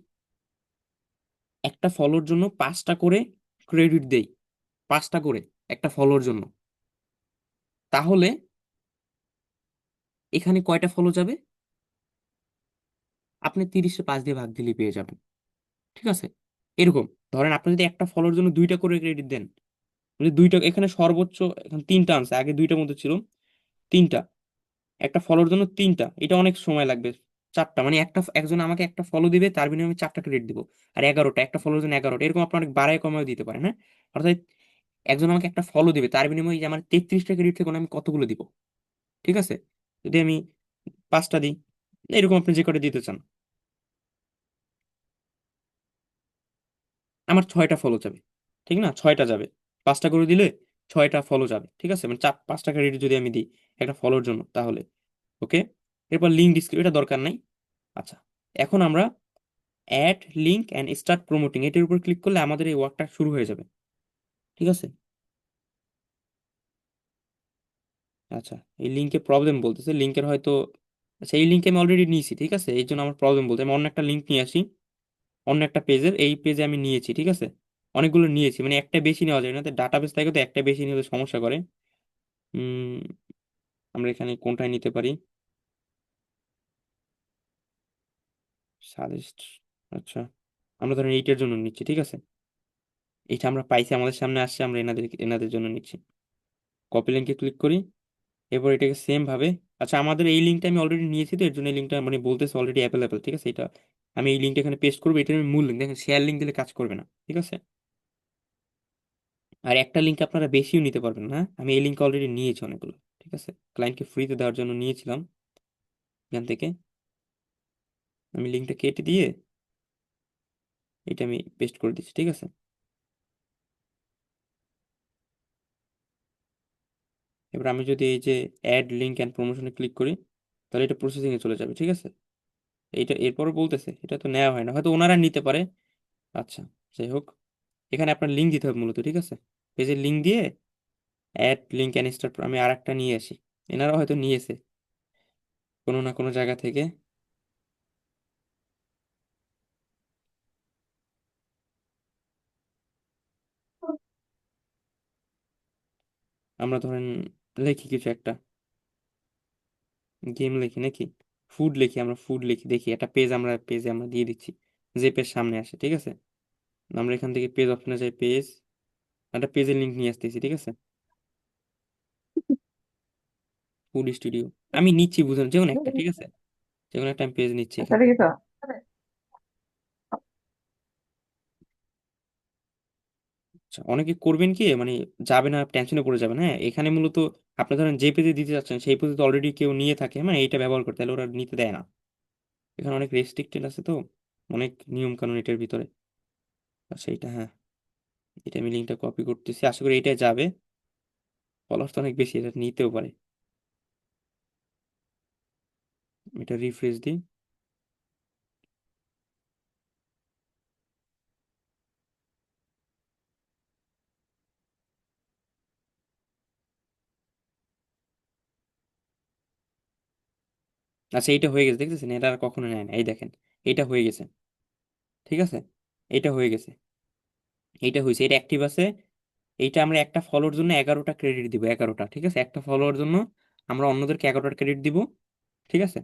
একটা ফলোর জন্য 5টা করে ক্রেডিট দেই, 5টা করে একটা ফলোর জন্য, তাহলে এখানে কয়টা ফলো যাবে, আপনি 30-এ 5 দিয়ে ভাগ দিলেই পেয়ে যাবেন, ঠিক আছে। এরকম ধরেন আপনি যদি একটা ফলোর জন্য 2টা করে ক্রেডিট দেন, যদি 2টা, এখানে সর্বোচ্চ এখানে 3টা আনছে, আগে 2টার মধ্যে ছিল 3টা, একটা ফলোর জন্য 3টা, এটা অনেক সময় লাগবে। 4টা মানে একটা একজন আমাকে একটা ফলো দিবে, তার বিনিময়ে আমি 4টা ক্রেডিট দিব। আর 11টা, একটা ফলোর জন্য 11টা, এরকম আপনি অনেক বাড়ায় কমায় দিতে পারেন, হ্যাঁ। অর্থাৎ একজন আমাকে একটা ফলো দিবে, তার বিনিময়ে যে আমার 33টা ক্রেডিট থেকে আমি কতগুলো দিব, ঠিক আছে। যদি আমি 5টা দিই, এরকম আপনি যে কটা দিতে চান, আমার 6টা ফলো যাবে, ঠিক না, 6টা যাবে। 5টা করে দিলে 6টা ফলো যাবে, ঠিক আছে, মানে 5টা ক্রেডিট যদি আমি দিই একটা ফলোর জন্য, তাহলে ওকে। এরপর লিঙ্ক ডিসক্রিপ, এটা দরকার নাই। আচ্ছা, এখন আমরা add link and start promoting, এটার উপর ক্লিক করলে আমাদের এই ওয়ার্কটা শুরু হয়ে যাবে, ঠিক আছে। আচ্ছা, এই লিঙ্কে প্রবলেম বলতেছে, লিঙ্কের হয়তো, আচ্ছা এই লিঙ্কে আমি অলরেডি নিয়েছি, ঠিক আছে, এই জন্য আমার প্রবলেম বলতে, আমি অন্য একটা লিঙ্ক নিয়ে আসি, অন্য একটা পেজের, এই পেজে আমি নিয়েছি, ঠিক আছে, অনেকগুলো নিয়েছি, মানে একটা বেশি নেওয়া যায় না, ডাটা বেস থাকে তো, একটা বেশি নিলে সমস্যা করে। উম আমরা এখানে কোনটায় নিতে পারি, সাজেস্ট, আচ্ছা আমরা ধরেন এইটার জন্য নিচ্ছি, ঠিক আছে, এটা আমরা পাইছি, আমাদের সামনে আসছে, আমরা এনাদের এনাদের জন্য নিচ্ছি। কপি লিঙ্কে ক্লিক করি, এরপর এটাকে সেম ভাবে, আচ্ছা আমাদের এই লিঙ্কটা আমি অলরেডি নিয়েছি, তো এর জন্য এই লিঙ্কটা মানে বলতেছে অলরেডি অ্যাভেলেবল, ঠিক আছে। এটা আমি এই লিঙ্কটা এখানে পেস্ট করবো, এটা আমি মূল লিঙ্ক, দেখেন শেয়ার লিঙ্ক দিলে কাজ করবে না, ঠিক আছে। আর একটা লিঙ্ক আপনারা বেশিও নিতে পারবেন না, হ্যাঁ? আমি এই লিঙ্ক অলরেডি নিয়েছি অনেকগুলো, ঠিক আছে, ক্লায়েন্টকে ফ্রিতে দেওয়ার জন্য নিয়েছিলাম, এখান থেকে আমি লিঙ্কটা কেটে দিয়ে এটা আমি পেস্ট করে দিচ্ছি, ঠিক আছে। এবার আমি যদি এই যে অ্যাড লিঙ্ক অ্যান্ড প্রমোশনে ক্লিক করি, তাহলে এটা প্রসেসিংয়ে চলে যাবে, ঠিক আছে। এইটা এরপরও বলতেছে এটা তো নেওয়া হয় না, হয়তো ওনারা নিতে পারে। আচ্ছা, যাই হোক, এখানে আপনার লিঙ্ক দিতে হবে মূলত, ঠিক আছে, পেজের লিঙ্ক দিয়ে অ্যাড লিঙ্ক অ্যান্ড স্টার্ট, আমি আর একটা নিয়ে আসি, এনারা হয়তো নিয়েছে কোনো না কোনো জায়গা থেকে। আমরা ধরেন লিখি কিছু একটা, গেম লিখি নাকি, ফুড লিখি, আমরা ফুড লিখি, দেখি একটা পেজ, আমরা পেজে আমরা দিয়ে দিচ্ছি, যে পেজ সামনে আসে, ঠিক আছে। আমরা এখান থেকে পেজ অপশনে যাই, পেজ, একটা পেজের লিঙ্ক নিয়ে আসতেছি, ঠিক আছে, ফুড স্টুডিও আমি নিচ্ছি, বুঝলাম, যে কোনো একটা, ঠিক আছে, যে কোনো একটা আমি পেজ নিচ্ছি এখান থেকে। আচ্ছা, অনেকে করবেন কি মানে যাবে না, টেনশনে পড়ে যাবেন, হ্যাঁ। এখানে মূলত আপনি ধরেন যে পেজে দিতে যাচ্ছেন সেই পেজে তো অলরেডি কেউ নিয়ে থাকে, মানে এইটা ব্যবহার করতে, তাহলে ওরা নিতে দেয় না। এখানে অনেক রেস্ট্রিক্টেড আছে তো, অনেক নিয়ম কানুন এটার ভিতরে। আচ্ছা, এটা হ্যাঁ, এটা আমি লিঙ্কটা কপি করতেছি, আশা করি এটা যাবে, ফলোয়ার তো অনেক বেশি, এটা নিতেও পারে। এটা রিফ্রেশ দিই, আচ্ছা এইটা হয়ে গেছে, দেখতেছেন? এটা আর কখনো নেয় না, এই দেখেন এইটা হয়ে গেছে, ঠিক আছে? এইটা হয়ে গেছে, এইটা হয়েছে, এটা অ্যাক্টিভ আছে। এইটা আমরা একটা ফলোর জন্য 11টা ক্রেডিট দিব, 11টা, ঠিক আছে? একটা ফলোয়ার জন্য আমরা অন্যদেরকে 11টা ক্রেডিট দিব, ঠিক আছে?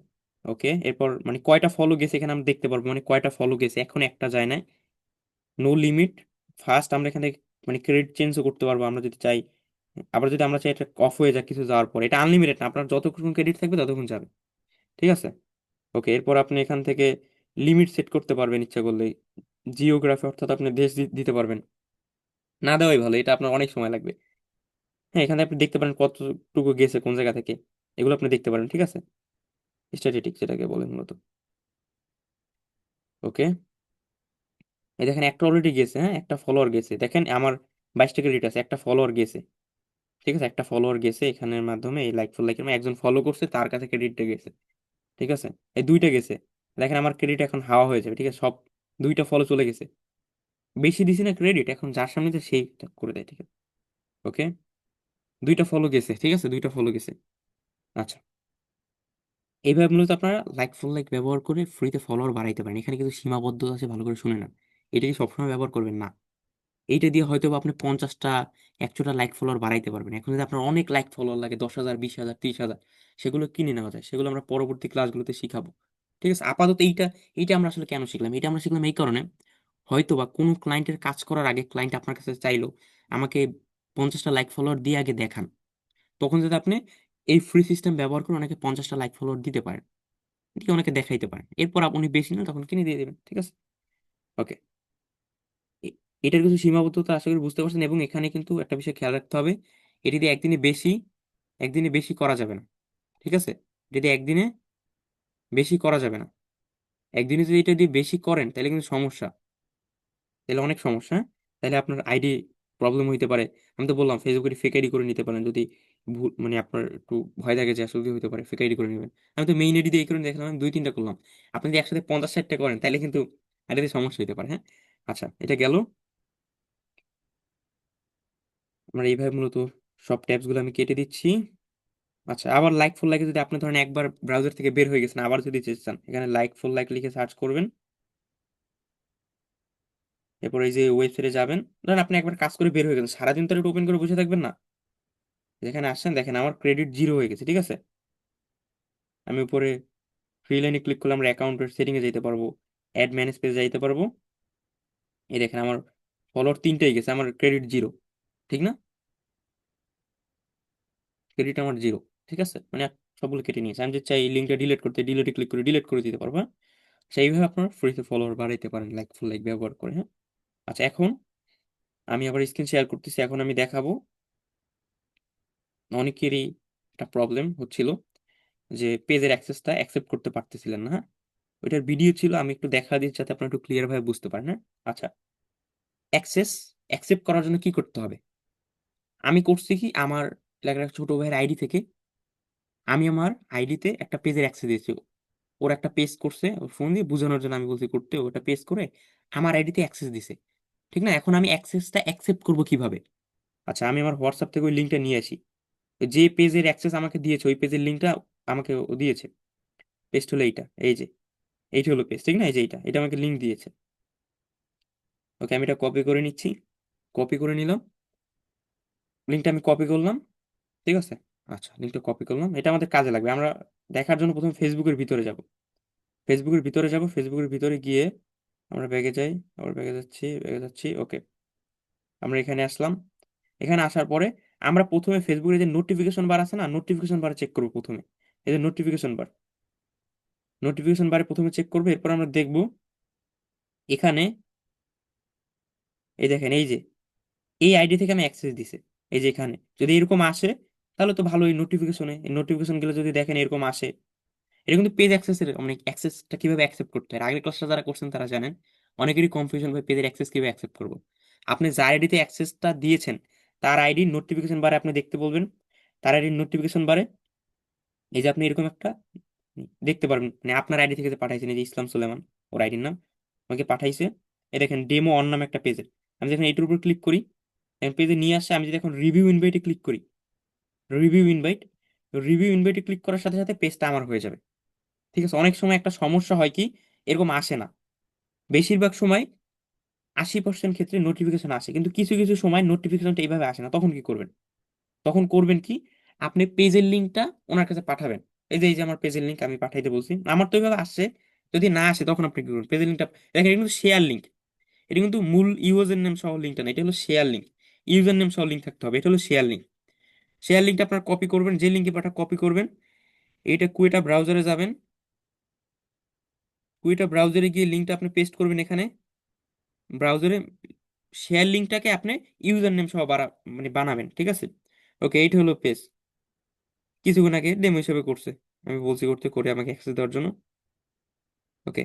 ওকে, এরপর মানে কয়টা ফলো গেছে এখানে আমরা দেখতে পারবো, মানে কয়টা ফলো গেছে, এখন একটা যায় না, নো লিমিট। ফার্স্ট আমরা এখান থেকে মানে ক্রেডিট চেঞ্জও করতে পারবো আমরা যদি চাই। আবার যদি আমরা চাই এটা অফ হয়ে যায় কিছু যাওয়ার পর, এটা আনলিমিটেড না, আপনার যতক্ষণ ক্রেডিট থাকবে ততক্ষণ যাবে, ঠিক আছে? ওকে, এরপর আপনি এখান থেকে লিমিট সেট করতে পারবেন ইচ্ছা করলে, জিওগ্রাফি অর্থাৎ আপনি দেশ দিতে পারবেন, না দেওয়াই ভালো, এটা আপনার অনেক সময় লাগবে। হ্যাঁ, এখানে আপনি দেখতে পারেন কতটুকু গেছে কোন জায়গা থেকে, এগুলো আপনি দেখতে পারেন, ঠিক আছে? স্ট্যাটিস্টিক্স যেটাকে বলে মূলত। ওকে, এই দেখেন একটা অলরেডি গেছে, হ্যাঁ একটা ফলোয়ার গেছে, দেখেন আমার 22টা ক্রেডিট আছে, একটা ফলোয়ার গেছে, ঠিক আছে? একটা ফলোয়ার গেছে এখানের মাধ্যমে, এই লাইক ফর লাইকের একজন ফলো করছে, তার কাছে ক্রেডিটটা গেছে, ঠিক আছে? এই দুইটা গেছে, দেখেন আমার ক্রেডিট এখন হাওয়া হয়ে যাবে, ঠিক আছে? সব দুইটা ফলো চলে গেছে, বেশি দিছি না ক্রেডিট, এখন যার সামনে যে সেই করে দেয়, ঠিক আছে? ওকে, দুইটা ফলো গেছে, ঠিক আছে? দুইটা ফলো গেছে। আচ্ছা, এইভাবে মূলত আপনারা লাইক ফর লাইক ব্যবহার করে ফ্রিতে ফলোয়ার বাড়াইতে পারেন। এখানে কিন্তু সীমাবদ্ধতা আছে, ভালো করে শুনে নেন। এটা কি সবসময় ব্যবহার করবেন না, এইটা দিয়ে হয়তো বা আপনি 50টা 100টা লাইক ফলোয়ার বাড়াইতে পারবেন। এখন যদি আপনার অনেক লাইক ফলোয়ার লাগে, 10,000, 20,000, 30,000, সেগুলো কিনে নেওয়া যায়, সেগুলো আমরা পরবর্তী ক্লাসগুলোতে শিখাবো, ঠিক আছে? আপাতত এইটা, এইটা আমরা আসলে কেন শিখলাম, এটা আমরা শিখলাম এই কারণে, হয়তো বা কোনো ক্লায়েন্টের কাজ করার আগে ক্লায়েন্ট আপনার কাছে চাইলো আমাকে 50টা লাইক ফলোয়ার দিয়ে আগে দেখান, তখন যদি আপনি এই ফ্রি সিস্টেম ব্যবহার করে অনেকে 50টা লাইক ফলোয়ার দিতে পারেন, দিয়ে অনেকে দেখাইতে পারেন, এরপর আপনি বেশি না তখন কিনে দিয়ে দেবেন, ঠিক আছে? ওকে, এটার কিছু সীমাবদ্ধতা আশা করি বুঝতে পারছেন, এবং এখানে কিন্তু একটা বিষয় খেয়াল রাখতে হবে, এটি দিয়ে একদিনে বেশি করা যাবে না, ঠিক আছে? এটা দিয়ে একদিনে বেশি করা যাবে না, একদিনে যদি এটা দিয়ে বেশি করেন তাহলে কিন্তু সমস্যা, তাহলে অনেক সমস্যা, হ্যাঁ? তাহলে আপনার আইডি প্রবলেম হইতে পারে। আমি তো বললাম ফেসবুকে ফেক আইডি করে নিতে পারেন, যদি ভুল মানে আপনার একটু ভয় থাকে যে আসলে কি হতে পারে, ফেক আইডি করে নেবেন। আমি তো মেইন আইডি দিয়ে এই করে দেখলাম, আমি 2-3টা করলাম। আপনি যদি একসাথে 50-60টা করেন তাহলে কিন্তু আইডিতে সমস্যা হতে পারে, হ্যাঁ? আচ্ছা, এটা গেল। আমরা এইভাবে মূলত সব ট্যাবস গুলো আমি কেটে দিচ্ছি। আচ্ছা, আবার লাইক ফর লাইকে যদি আপনি ধরেন একবার ব্রাউজার থেকে বের হয়ে গেছেন, আবার যদি যেতে চান, এখানে লাইক ফর লাইক লিখে সার্চ করবেন, এরপর এই যে ওয়েবসাইটে যাবেন, ধরেন আপনি একবার কাজ করে বের হয়ে গেছেন, সারাদিন তো এটা ওপেন করে বসে থাকবেন না, যেখানে আসছেন দেখেন আমার ক্রেডিট 0 হয়ে গেছে, ঠিক আছে? আমি উপরে ফ্রি লাইনে ক্লিক করলে আমরা অ্যাকাউন্টের সেটিং এ যেতে পারবো, অ্যাড ম্যানেজ পেজে যাইতে পারবো। এই দেখেন আমার ফলোয়ার 3টাই গেছে, আমার ক্রেডিট 0, ঠিক না? ক্রেডিট আমার 0, ঠিক আছে? মানে সবগুলো কেটে নিয়েছে, আমি যে চাই এই লিঙ্কটা ডিলিট করতে, ডিলিটে ক্লিক করে ডিলিট করে দিতে পারবো, হ্যাঁ? সেইভাবে আপনার ফ্রিতে ফলোয়ার বাড়াইতে পারেন লাইক ফর লাইক ব্যবহার করে, হ্যাঁ? আচ্ছা, এখন আমি আবার স্ক্রিন শেয়ার করতেছি, এখন আমি দেখাবো। অনেকেরই একটা প্রবলেম হচ্ছিল যে পেজের অ্যাক্সেসটা অ্যাকসেপ্ট করতে পারতেছিলেন না, হ্যাঁ? ওইটার ভিডিও ছিল, আমি একটু দেখা দিচ্ছি যাতে আপনারা একটু ক্লিয়ার ভাবে বুঝতে পারেন, হ্যাঁ? আচ্ছা, অ্যাক্সেস অ্যাকসেপ্ট করার জন্য কি করতে হবে, আমি করছি কি, আমার এলাকার এক ছোট ভাইয়ের আইডি থেকে আমি আমার আইডিতে একটা পেজের অ্যাক্সেস দিয়েছি, ওর একটা পেজ করছে, ওর ফোন দিয়ে বোঝানোর জন্য আমি বলছি করতে, ওটা পেজ করে আমার আইডিতে অ্যাক্সেস দিছে, ঠিক না? এখন আমি অ্যাক্সেসটা অ্যাকসেপ্ট করবো কিভাবে? আচ্ছা, আমি আমার হোয়াটসঅ্যাপ থেকে ওই লিঙ্কটা নিয়ে আসি, যে পেজের অ্যাক্সেস আমাকে দিয়েছে ওই পেজের লিঙ্কটা আমাকে ও দিয়েছে, পেজটা হলো এইটা, এই যে এইটা হলো পেজ, ঠিক না? এই যে এইটা, এটা আমাকে লিঙ্ক দিয়েছে। ওকে, আমি এটা কপি করে নিচ্ছি, কপি করে নিলাম, লিঙ্কটা আমি কপি করলাম, ঠিক আছে? আচ্ছা, লিঙ্কটা কপি করলাম, এটা আমাদের কাজে লাগবে। আমরা দেখার জন্য প্রথমে ফেসবুকের ভিতরে যাব, ফেসবুকের ভিতরে গিয়ে আমরা ব্যাগে যাই, আবার ব্যাগে যাচ্ছি, ওকে, আমরা এখানে আসলাম। এখানে আসার পরে আমরা প্রথমে ফেসবুকের যে নোটিফিকেশন বার আছে না, নোটিফিকেশন বার চেক করবো প্রথমে, এই যে নোটিফিকেশন বারে প্রথমে চেক করবো, এরপর আমরা দেখবো এখানে, এই দেখেন এই যে এই আইডি থেকে আমি অ্যাক্সেস দিছে, এই যে এখানে যদি এরকম আসে তাহলে তো ভালোই, নোটিফিকেশনে এই নোটিফিকেশন গুলো যদি দেখেন এরকম আসে, এটা কিন্তু পেজ অ্যাক্সেসের মানে অ্যাক্সেসটা কিভাবে অ্যাকসেপ্ট করতে হয়, আগের ক্লাসটা যারা করছেন তারা জানেন। অনেকেরই কনফিউশন হয় পেজের অ্যাক্সেস কিভাবে অ্যাকসেপ্ট করবো। আপনি যার আইডিতে অ্যাক্সেসটা দিয়েছেন তার আইডি নোটিফিকেশন বারে আপনি দেখতে বলবেন, তার আইডি নোটিফিকেশন বারে এই যে আপনি এরকম একটা দেখতে পারবেন, মানে আপনার আইডি থেকে যে পাঠাইছেন, এই যে ইসলাম সুলেমান ওর আইডির নাম, আমাকে পাঠাইছে। এই দেখেন ডেমো অন নামে একটা পেজে, আমি যখন এটার উপর ক্লিক করি পেজে নিয়ে আসে, আমি যদি এখন রিভিউ ইনভাইটে ক্লিক করি, রিভিউ ইনভাইট রিভিউ ইনভাইটে ক্লিক করার সাথে সাথে পেজটা আমার হয়ে যাবে, ঠিক আছে, অনেক সময় একটা সমস্যা হয় কি, এরকম আসে না। বেশিরভাগ সময় 80% ক্ষেত্রে নোটিফিকেশন আসে, কিন্তু কিছু কিছু সময় নোটিফিকেশনটা এইভাবে আসে না। তখন কি করবেন? তখন করবেন কি, আপনি পেজের লিঙ্কটা ওনার কাছে পাঠাবেন। এই যে আমার পেজের লিঙ্ক আমি পাঠাইতে বলছি, আমার তো এইভাবে আসছে। যদি না আসে তখন আপনি কি করবেন, পেজের লিঙ্কটা দেখেন, এটা কিন্তু শেয়ার লিঙ্ক। এটা কিন্তু মূল ইউজার নেম সহ লিঙ্কটা না, এটা হলো শেয়ার লিঙ্ক। ইউজার নেম সহ লিঙ্ক থাকতে হবে, এটা হলো শেয়ার লিঙ্ক। শেয়ার লিঙ্কটা আপনার কপি করবেন, যে লিঙ্কে পাঠা কপি করবেন। এটা কুয়েটা ব্রাউজারে যাবেন, কুয়েটা ব্রাউজারে গিয়ে লিঙ্কটা আপনি পেস্ট করবেন এখানে ব্রাউজারে। শেয়ার লিঙ্কটাকে আপনি ইউজার নেম সহ মানে বানাবেন, ঠিক আছে। ওকে, এইটা হলো পেজ। কিছুক্ষণ আগে ডেমো হিসেবে করছে, আমি বলছি করতে, করে আমাকে অ্যাক্সেস দেওয়ার জন্য। ওকে,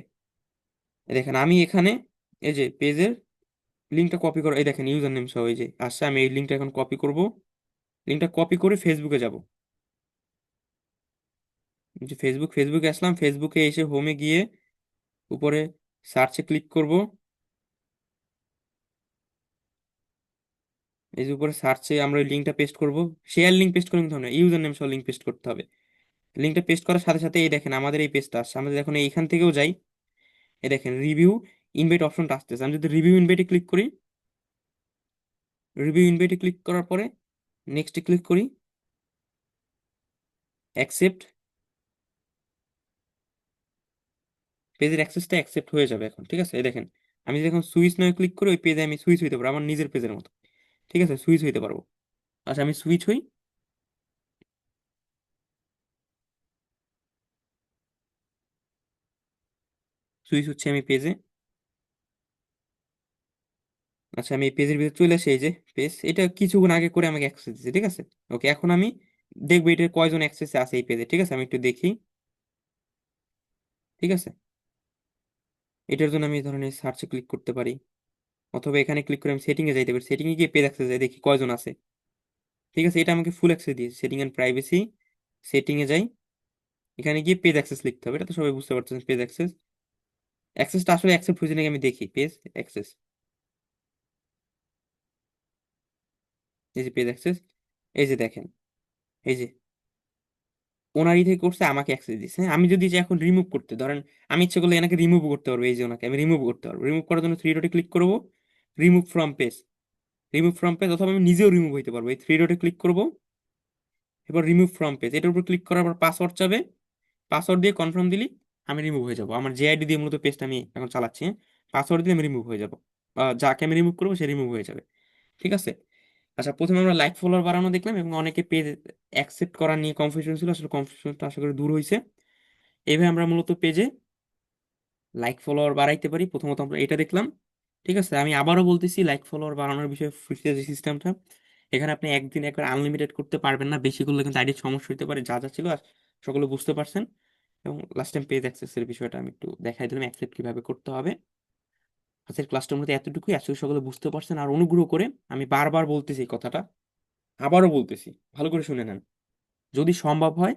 দেখেন আমি এখানে এই যে পেজের লিঙ্কটা কপি করা, এই দেখেন ইউজার নেম সহ এই যে আসছে। আমি এই লিঙ্কটা এখন কপি করব, লিঙ্কটা কপি করে ফেসবুকে যাব। যে ফেসবুকে আসলাম, ফেসবুকে এসে হোমে গিয়ে উপরে সার্চে ক্লিক করব। এই যে উপরে সার্চে আমরা ওই লিঙ্কটা পেস্ট করব। শেয়ার লিঙ্ক পেস্ট করতে হবে না, ইউজার নেম সহ লিঙ্ক পেস্ট করতে হবে। লিঙ্কটা পেস্ট করার সাথে সাথে এই দেখেন আমাদের এই পেজটা আসছে। আমাদের এখন এইখান থেকেও যাই, এই দেখেন রিভিউ ইনভাইট অপশনটা আসতেছে। আমি যদি রিভিউ ইনভাইটে ক্লিক করি, রিভিউ ইনভাইটে ক্লিক করার পরে নেক্সটে ক্লিক করি, অ্যাকসেপ্ট, পেজের অ্যাক্সেসটা অ্যাকসেপ্ট হয়ে যাবে এখন, ঠিক আছে। এই দেখেন আমি যদি এখন সুইচ নয় ক্লিক করি, ওই পেজে আমি সুইচ হইতে পারবো আমার নিজের পেজের মতো, ঠিক আছে, সুইচ হইতে পারবো। আচ্ছা, আমি সুইচ হই, সুইচ হচ্ছে আমি পেজে। আচ্ছা, আমি এই পেজের ভিতরে চলে আসি, এই যে পেজ, এটা কিছুক্ষণ আগে করে আমাকে অ্যাক্সেস দিচ্ছে, ঠিক আছে। ওকে, এখন আমি দেখবো এটার কয়জন অ্যাক্সেসে আছে এই পেজে, ঠিক আছে, আমি একটু দেখি। ঠিক আছে, এটার জন্য আমি এই ধরনের সার্চে ক্লিক করতে পারি, অথবা এখানে ক্লিক করে আমি সেটিং এ যাইতে পারি, সেটিং এ গিয়ে পেজ অ্যাক্সেস দেখি কয়জন আছে। ঠিক আছে, এটা আমাকে ফুল অ্যাক্সেস দিয়েছে। সেটিং এন্ড প্রাইভেসি, সেটিং এ যাই, এখানে গিয়ে পেজ অ্যাক্সেস লিখতে হবে, এটা তো সবাই বুঝতে পারছেন। পেজ অ্যাক্সেস, অ্যাক্সেসটা আসলে অ্যাকসেপ্ট হয়েছে নাকি আমি দেখি, পেজ অ্যাক্সেস, এই যে পেজ অ্যাক্সেস, এই যে দেখেন, এই যে ওনারই থেকে করছে, আমাকে অ্যাক্সেস দিচ্ছে। হ্যাঁ, আমি যদি যে এখন রিমুভ করতে, ধরেন আমি ইচ্ছে করলে এনাকে রিমুভ করতে পারবো, এই যে ওনাকে আমি রিমুভ করতে পারবো। রিমুভ করার জন্য থ্রি ডটে ক্লিক করবো, remove from page, remove from page, অথবা আমি নিজেও রিমুভ হইতে পারবো। এই থ্রি ডটে ক্লিক করবো, এবার রিমুভ ফ্রম পেজ, এটার উপর ক্লিক করার পর পাসওয়ার্ড চাবে, পাসওয়ার্ড দিয়ে কনফার্ম দিলি আমি রিমুভ হয়ে যাবো। আমার যে আইডি দিয়ে মূলত পেজটা আমি এখন চালাচ্ছি, পাসওয়ার্ড দিলে আমি রিমুভ হয়ে যাবো, বা যাকে আমি রিমুভ করবো সে রিমুভ হয়ে যাবে, ঠিক আছে। আচ্ছা, প্রথমে আমরা লাইক ফলোয়ার বাড়ানো দেখলাম, এবং অনেকে পেজ অ্যাকসেপ্ট করা নিয়ে কনফিউশন ছিল, আসলে কনফিউশনটা আশা করি দূর হয়েছে। এইভাবে আমরা মূলত পেজে লাইক ফলোয়ার বাড়াইতে পারি। প্রথমত আমরা এটা দেখলাম, ঠিক আছে। আমি আবারও বলতেছি, লাইক ফলোয়ার বাড়ানোর বিষয়ে ফ্রিতে যে সিস্টেমটা, এখানে আপনি একদিন একবার আনলিমিটেড করতে পারবেন না, বেশি করলে কিন্তু আইডির সমস্যা হতে পারে। যা যা ছিল আর সকলে বুঝতে পারছেন। এবং লাস্ট টাইম পেজ অ্যাক্সেসের বিষয়টা আমি একটু দেখাই দিলাম, অ্যাকসেপ্ট কিভাবে করতে হবে। আজকের ক্লাসটার মধ্যে এতটুকুই, আজকে সকলে বুঝতে পারছেন। আর অনুগ্রহ করে, আমি বারবার বলতেছি এই কথাটা, আবারও বলতেছি, ভালো করে শুনে নেন। যদি সম্ভব হয়,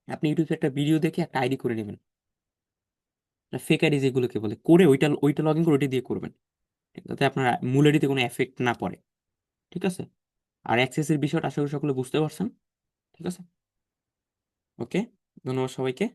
আপনি ইউটিউবে একটা ভিডিও দেখে একটা আইডি করে নেবেন, ফেক আইডি যেগুলোকে বলে, করে ওইটা ওইটা লগ ইন করে ওইটা দিয়ে করবেন, যাতে আপনার মূল আইডিতে কোনো এফেক্ট না পড়ে, ঠিক আছে। আর অ্যাক্সেসের বিষয়টা আশা করি সকলে বুঝতে পারছেন, ঠিক আছে। ওকে, ধন্যবাদ সবাইকে।